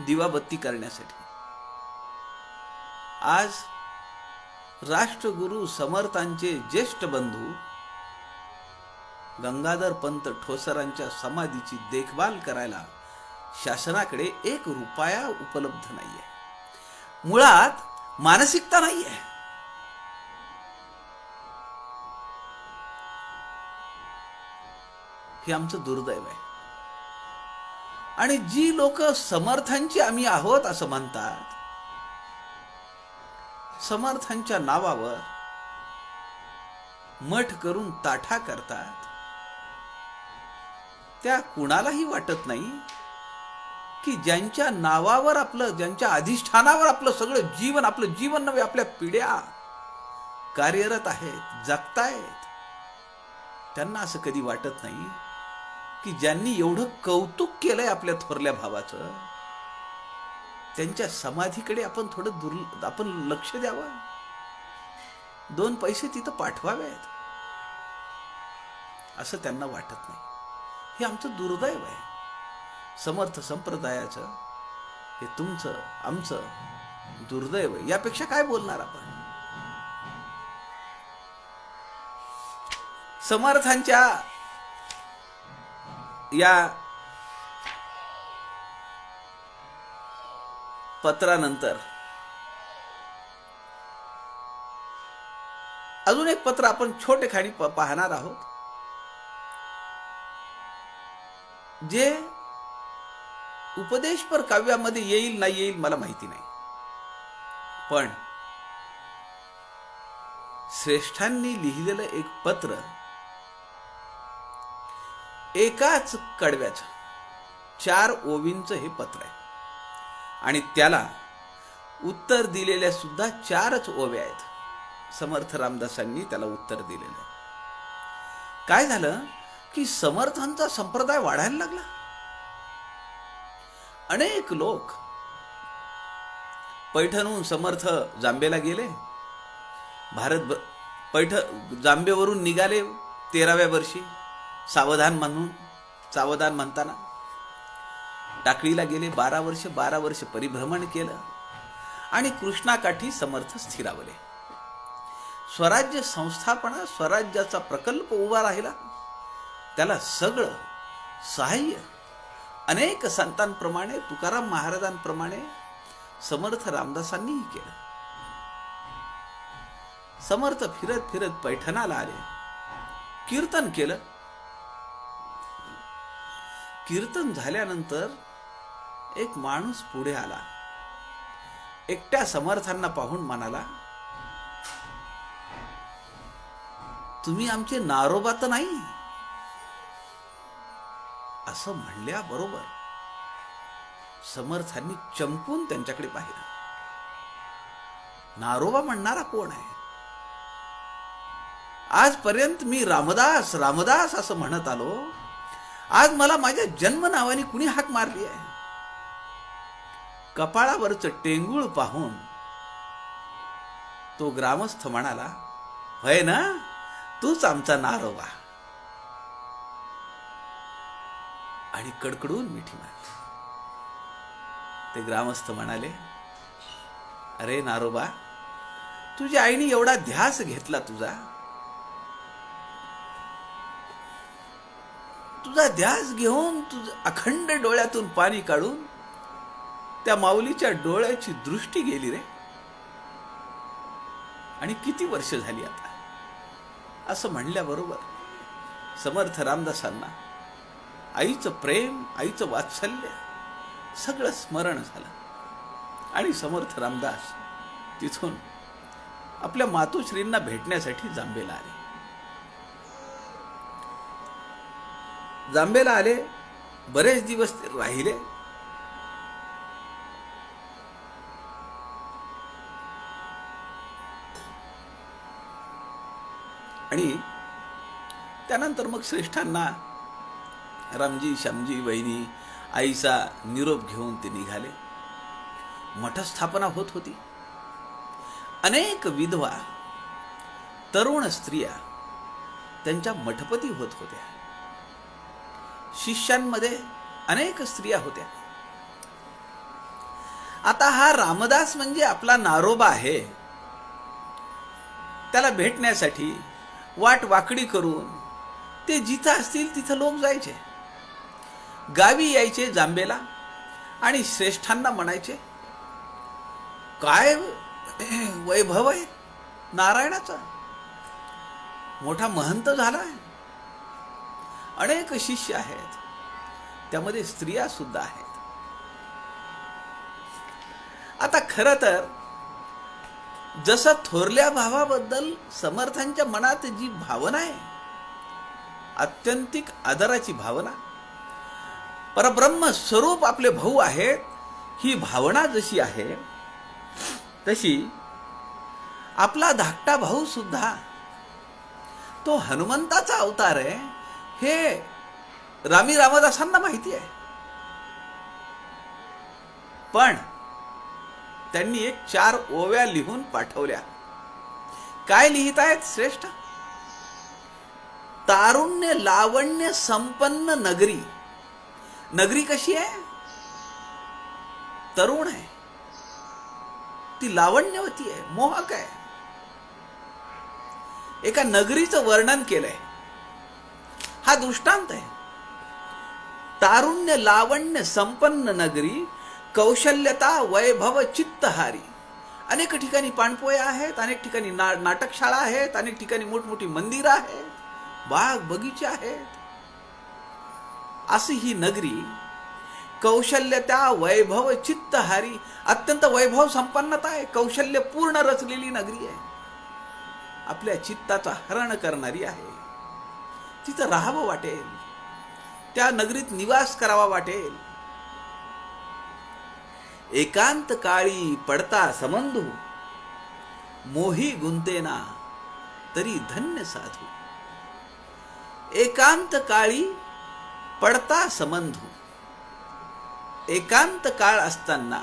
दिवाबत्ती करण्यासाठी. आज राष्ट्रगुरु समर्थांचे ज्येष्ठ बंधू गंगाधर पंत ठोसरांच्या समाधीची देखभाल करायला शासनाकडे 1 रुपया उपलब्ध नाहीये. मुळात मानसिकता नाहीये. हे आमचं दुर्दैव आहे. आणि जी लोक समर्थांची आम्ही आहोत असं म्हणतात, समर्थांच्या नावावर मठ करून ताठा करतात, त्या कुणालाही वाटत नाही की ज्यांच्या नावावर आपलं, ज्यांच्या अधिष्ठानावर आपलं सगळं जीवन, आपलं जीवन नव्हे आपल्या पिढ्या कार्यरत आहेत, जगतायत, त्यांना असं कधी वाटत नाही की ज्यांनी एवढं कौतुक केलंय आपल्या थोरल्या भावाचं, त्यांच्या समाधीकडे आपण थोडं आपण लक्ष द्यावं, 2 पैसे तिथं पाठवावेत, असं त्यांना वाटत नाही. हे आमचं दुर्दैव आहे. समर्थ संप्रदायाचं हे तुमचं आमचं दुर्दैव आहे. यापेक्षा काय बोलणार आपण? समर्थांच्या या पत्रानंतर अजून एक पत्र आपण छोटेखानी पाहणार आहोत, जे उपदेशपर काव्यामध्ये येईल नाही येईल मला माहिती नाही, पण श्रेष्ठांनी लिहिलेलं एक पत्र, एकाच कडव्याचं 4 ओवींचं हे पत्र आहे. आणि त्याला उत्तर दिलेल्या सुद्धा 4च ओव्या आहेत. समर्थ रामदासांनी त्याला उत्तर दिलेलं आहे. काय झालं की समर्थांचा संप्रदाय वाढायला लागला. अनेक लोक पैठणहून समर्थ जांबेला गेले, जांबेवरून निघाले 13व्या वर्षी सावधान म्हणताना टाकळीला गेले. 12 वर्ष परिभ्रमण केलं आणि कृष्णाकाठी समर्थ स्थिरावले. स्वराज्य संस्थापना, स्वराज्याचा प्रकल्प उभा राहिला. त्याला सगळं सहाय्य अनेक संतांप्रमाणे, तुकाराम महाराजांप्रमाणे समर्थ रामदासांनीही केलं. समर्थ फिरत फिरत पैठणाला आले, कीर्तन केलं. कीर्तन झाल्यानंतर एक माणूस पुढे आला, एकट्या समर्थांना पाहून म्हणाला, तुम्ही आमचे नारोबा तर नाही? असं म्हणल्याबरोबर समर्थांनी चमकून त्यांच्याकडे पाहिलं. नारोबा म्हणणारा कोण आहे? आजपर्यंत मी रामदास रामदास असं म्हणत आलो, आज मला माझ्या जन्म नावाने कुणी हाक मारली आहे? कपाळावरचं टेंगूळ पाहून तो ग्रामस्थ म्हणाला, होय ना, तूच आमचा नारोबा. आणि कडकडून मिठी मारली. ते ग्रामस्थ म्हणाले, अरे नारोबा, तुझ्या आईने एवढा ध्यास घेतला, तुझा ध्यास घेऊन तुझं अखंड डोळ्यातून पाणी काढून त्या माऊलीच्या डोळ्याची दृष्टी गेली रे. आणि किती वर्ष झाली आता? असं म्हणल्याबरोबर समर्थ रामदासांना आईचं प्रेम, आईचं वात्सल्य सगळं स्मरण झालं. आणि समर्थ रामदास तिथून आपल्या मातोश्रींना भेटण्यासाठी जांबेला आले. जांबेला आले, बरेच दिवस राहिले. आणि त्यानंतर मग श्रेष्ठांना रामजी, श्यामजी, वहिनी, आईचा निरोप घेऊन ते निघाले. मठस्थापना होत होती. अनेक विधवा तरुण स्त्रिया त्यांच्या मठपती होत होत्या. शिष्यांमध्ये अनेक स्त्रिया होत्या. आता हा रामदास म्हणजे आपला नारोबा आहे. त्याला भेटण्यासाठी वाट वाकडी करून ते जिथं असतील तिथं लोक जायचे. गावी यायचे जांबेला, आणि श्रेष्ठांना म्हणायचे, काय वैभव आहे नारायणाचा, मोठा महंत झालाय, अनेक शिष्य आहेत, त्यामध्ये स्त्रिया सुद्धा आहेत. आता खरं तर जसं थोरल्या भावाबद्दल समर्थांच्या मनात जी भावना आहे, आत्यंतिक आदराची भावना, परब्रह्म स्वरूप आपले भाऊ आहेत, ही भावना जशी आहे तशी आपला धाकटा भाऊ सुद्धा तो हनुमंताचा अवतार आहे, हे रामी रामदासांना माहिती आहे. पण त्यांनी एक 4 ओव्या लिहून पाठवल्या. काय लिहित आहेत श्रेष्ठ? तारुण्य लावण्य संपन्न नगरी. नगरी कशी आहे? तरुण आहे, ती लावण्यवती आहे, मोहक आहे. एका नगरीचं वर्णन केलंय. हा दृष्टांत आहे. तारुण्य लावण्य संपन्न नगरी, कौशल्यता वैभव चित्तहारी. अनेक ठिकाणी पाणपोया आहेत, अनेक ठिकाणी नाटकशाळा आहेत, अनेक ठिकाणी मोठमोठी मंदिरं आहेत, बाग बगीचे आहेत. अशी ही नगरी कौशल्यता वैभव चित्तहारी, अत्यंत वैभव संपन्नता आहे, कौशल्य पूर्ण रचलेली नगरी आहे, आपल्या चित्ताचा हरण करणारी आहे. तिथं राहावं वाटेल, त्या नगरीत निवास करावा वाटेल. एकांत काळी पडता समंधू, मोही गुंतेना तरी धन्य साधू. एकांत काळी पडता संबंधू. एकांत काळ असताना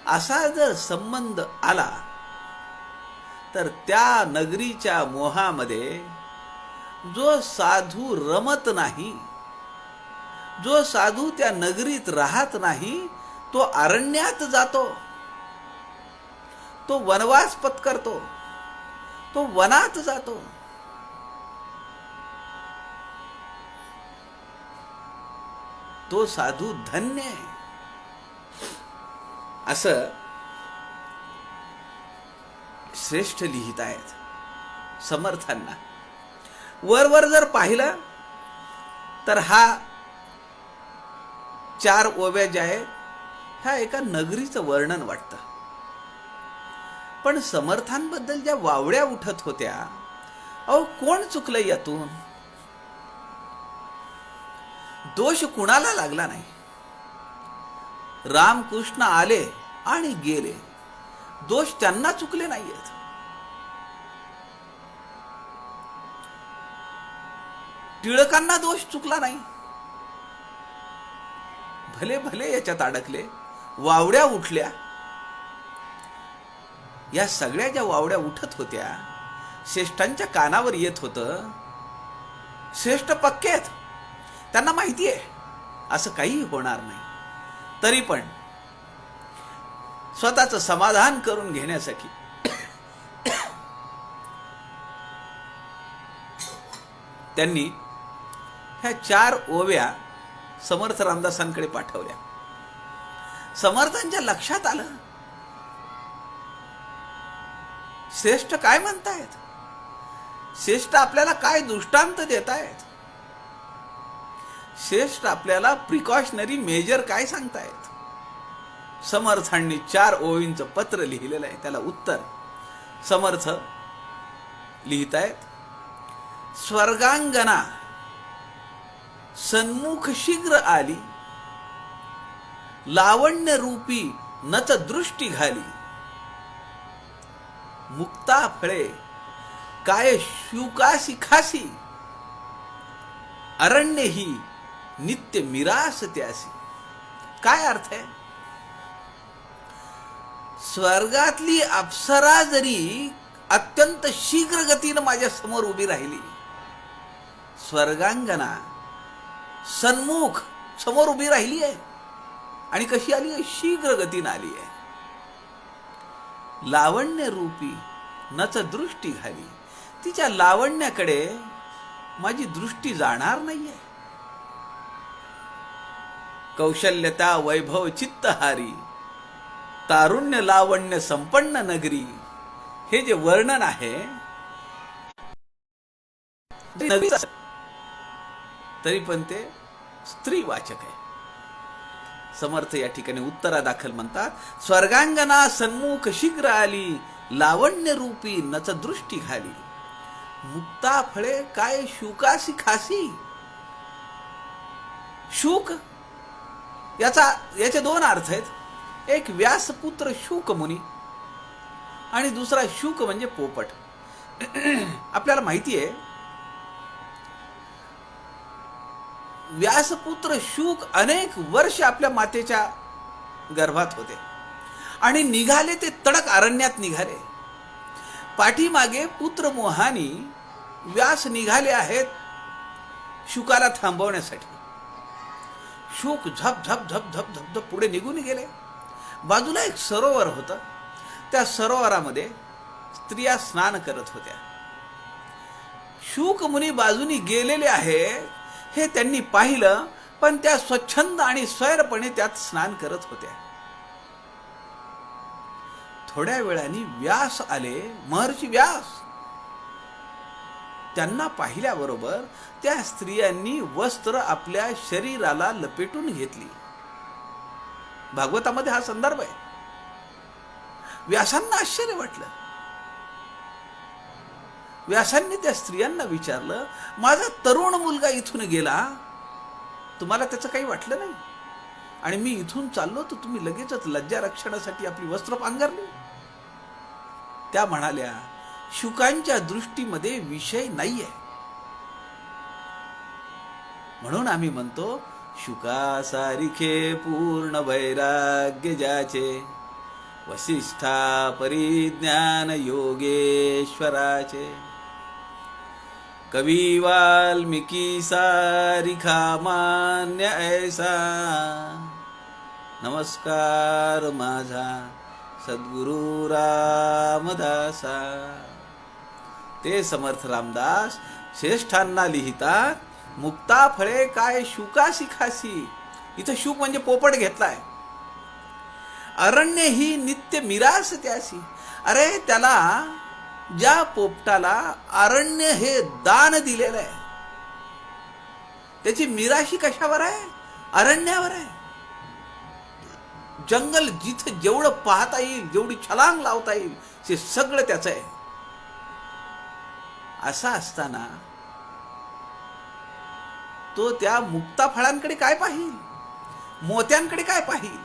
असा जर संबंध आला तर त्या नगरीच्या मोहामध्ये जो साधू रमत नाही, जो साधू त्या नगरीत राहत नाही, तो अरण्यात जातो, तो वनवास पत्करतो, तो वनात जातो. तो साधू धन्य आहे. असं श्रेष्ठ लिहित आहेत समर्थांना. वर जर पाहिलं तर हा 4 ओव्या ज्या आहेत ह्या एका नगरीचं वर्णन वाटतं. पण समर्थांबद्दल ज्या वावड्या उठत होत्या, अहो कोण चुकलं यातून? दोष कुणाला लागला नाही. रामकृष्ण आले आणि गेले, दोष त्यांना चुकले नाहीयेत. टिळकांना दोष चुकला नाही, भले भले याच्यात अडकले, वावड्या उठल्या. या सगळ्या ज्या वावड्या उठत होत्या, श्रेष्ठांच्या कानावर येत होतं. श्रेष्ठ पक्के आहेत, त्यांना माहिती आहे असं काही होणार नाही. तरी पण स्वतःचं समाधान करून घेण्यासाठी त्यांनी ह्या 4 ओव्या समर्थ रामदासांकडे पाठवल्या. समर्थांच्या लक्षात आलं, श्रेष्ठ काय म्हणतायत, श्रेष्ठ आपल्याला काय दृष्टांत देतायत, श्रेष्ठ आपल्याला प्रिकॉशनरी मेजर काय सांगतायत. समर्थांनी 4 ओळींचं पत्र लिहिलेलं आहे, त्याला उत्तर समर्थ लिहितायत. स्वर्गांगना सन्मुख शीघ्र आली, लावण्य रूपी नच दृष्टी घाली. मुक्ता फळे काय शुकासी खासी, अरण्य ही नित्य मिरास त्यासी. काय अर्थ आहे? स्वर्गातली अप्सरा जरी अत्यंत शीघ्र गतीनं माझ्या समोर उभी राहिली, स्वर्गांगना सन्मुख समोर उभी राहिली आहे, आणि कशी आली आहे? शीघ्र गतीनं आली आहे. लावण्य रूपी नच दृष्टी घाली, तिच्या लावण्याकडे माझी दृष्टी जाणार नाहीये. कौशल्यता वैभव चित्तहारी, तारुण्य लावण्य संपन्न नगरी. हे जे वर्णन आहे तरी पण ते स्त्रीवाचक आहे. समर्थ या ठिकाणी उत्तरादाखल म्हणतात, स्वर्गांगना सन्मुख शीघ्र आली, लावण्य रूपी नच दृष्टी घाली. मुक्ता फळे काय शुकासी खासी. शुक याचे दोन अर्थ आहेत. एक व्यासपुत्र शुक मुनी आणि दुसरा शुक म्हणजे पोपट. आपल्याला माहिती आहे व्यासपुत्र शुक अनेक वर्ष आपल्या मातेच्या गर्भात होते आणि निघाले ते तडक अरण्यात निघाले. पाठीमागे पुत्र मोहानी व्यास निघाले आहेत शुकाला थांबवण्यासाठी. शुक झप झप झप झप झप झप पुढे निघून गेले. बाजूला एक सरोवर होतं. त्या सरोवरामध्ये स्त्रिया स्नान करत होत्या. शुक मुनी बाजूनी गेलेले आहेत हे त्यांनी पाहिलं, पण त्या स्वच्छंद आणि स्वैरपणे त्यात स्नान करत होत्या. थोड्या वेळाने व्यास आले, महर्षी व्यास. त्यांना पाहिल्याबरोबर त्या स्त्रियांनी वस्त्र आपल्या शरीराला लपेटून घेतली. भागवतामध्ये हा संदर्भ आहे. व्यासांना आश्चर्य वाटलं. व्यासांनी त्या स्त्रियांना विचारलं, माझा तरुण मुलगा इथून गेला, तुम्हाला त्याचं काही वाटलं नाही? आणि मी इथून चाललो तर तुम्ही लगेचच लज्जा रक्षणासाठी आपली वस्त्र पांघरली. त्या म्हणाल्या, शुकांच्या दृष्टीमध्ये विषय नाहीये, म्हणून आम्ही म्हणतो शुकासारिखे पूर्ण वैराग्य ज्याचे, वसिष्ठा परिज्ञान योगेश्वराचे. कवी वाल्मिकी सारिखा मान्य ऐसा, नमस्कार माझा सद्गुरु रामदासा. ते समर्थ रामदास श्रेष्ठांना लिहितात, मुक्ता फळे काय शुकासी खासी. इथं शुक म्हणजे पोपट घेतलाय. अरण्य ही नित्य मिरास त्यासी. अरे त्याला, ज्या पोपटाला अरण्य हे दान दिलेलं आहे, त्याची मिराशी कशावर आहे? अरण्यावर आहे. जंगल जिथे जेवढं पाहता येईल, जेवढी छलांग लावता येईल, ते सगळं त्याचं आहे. असा असताना तो त्या मुक्ता फळांकडे काय पाहिल, मोत्यांकडे काय पाहिल?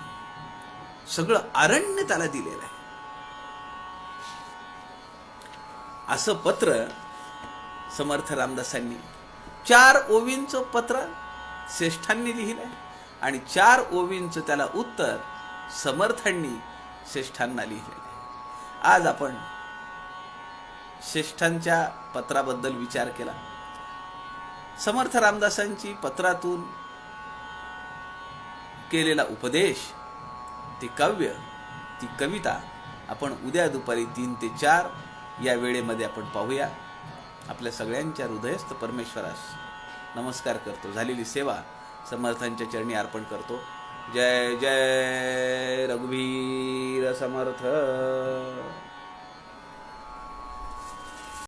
सगळं अरण्य त्याला दिलेलं आहे. असं पत्र समर्थ रामदासांनी 4 ओवींचं पत्र श्रेष्ठांनी लिहिलंय आणि 4 ओवींचं त्याला उत्तर समर्थांनी श्रेष्ठांना लिहिलेलं आहे. आज आपण श्रेष्ठांच्या पत्राबद्दल विचार केला. समर्थ रामदासांची पत्रातून केलेला उपदेश, ते काव्य, ती कविता आपण उद्या दुपारी 3 ते 4 या वेळेमध्ये आपण पाहूया. आपल्या सगळ्यांच्या हृदयस्थ परमेश्वरास नमस्कार करतो. झालेली सेवा समर्थांच्या चरणी अर्पण करतो. जय जय रघुवीर समर्थ.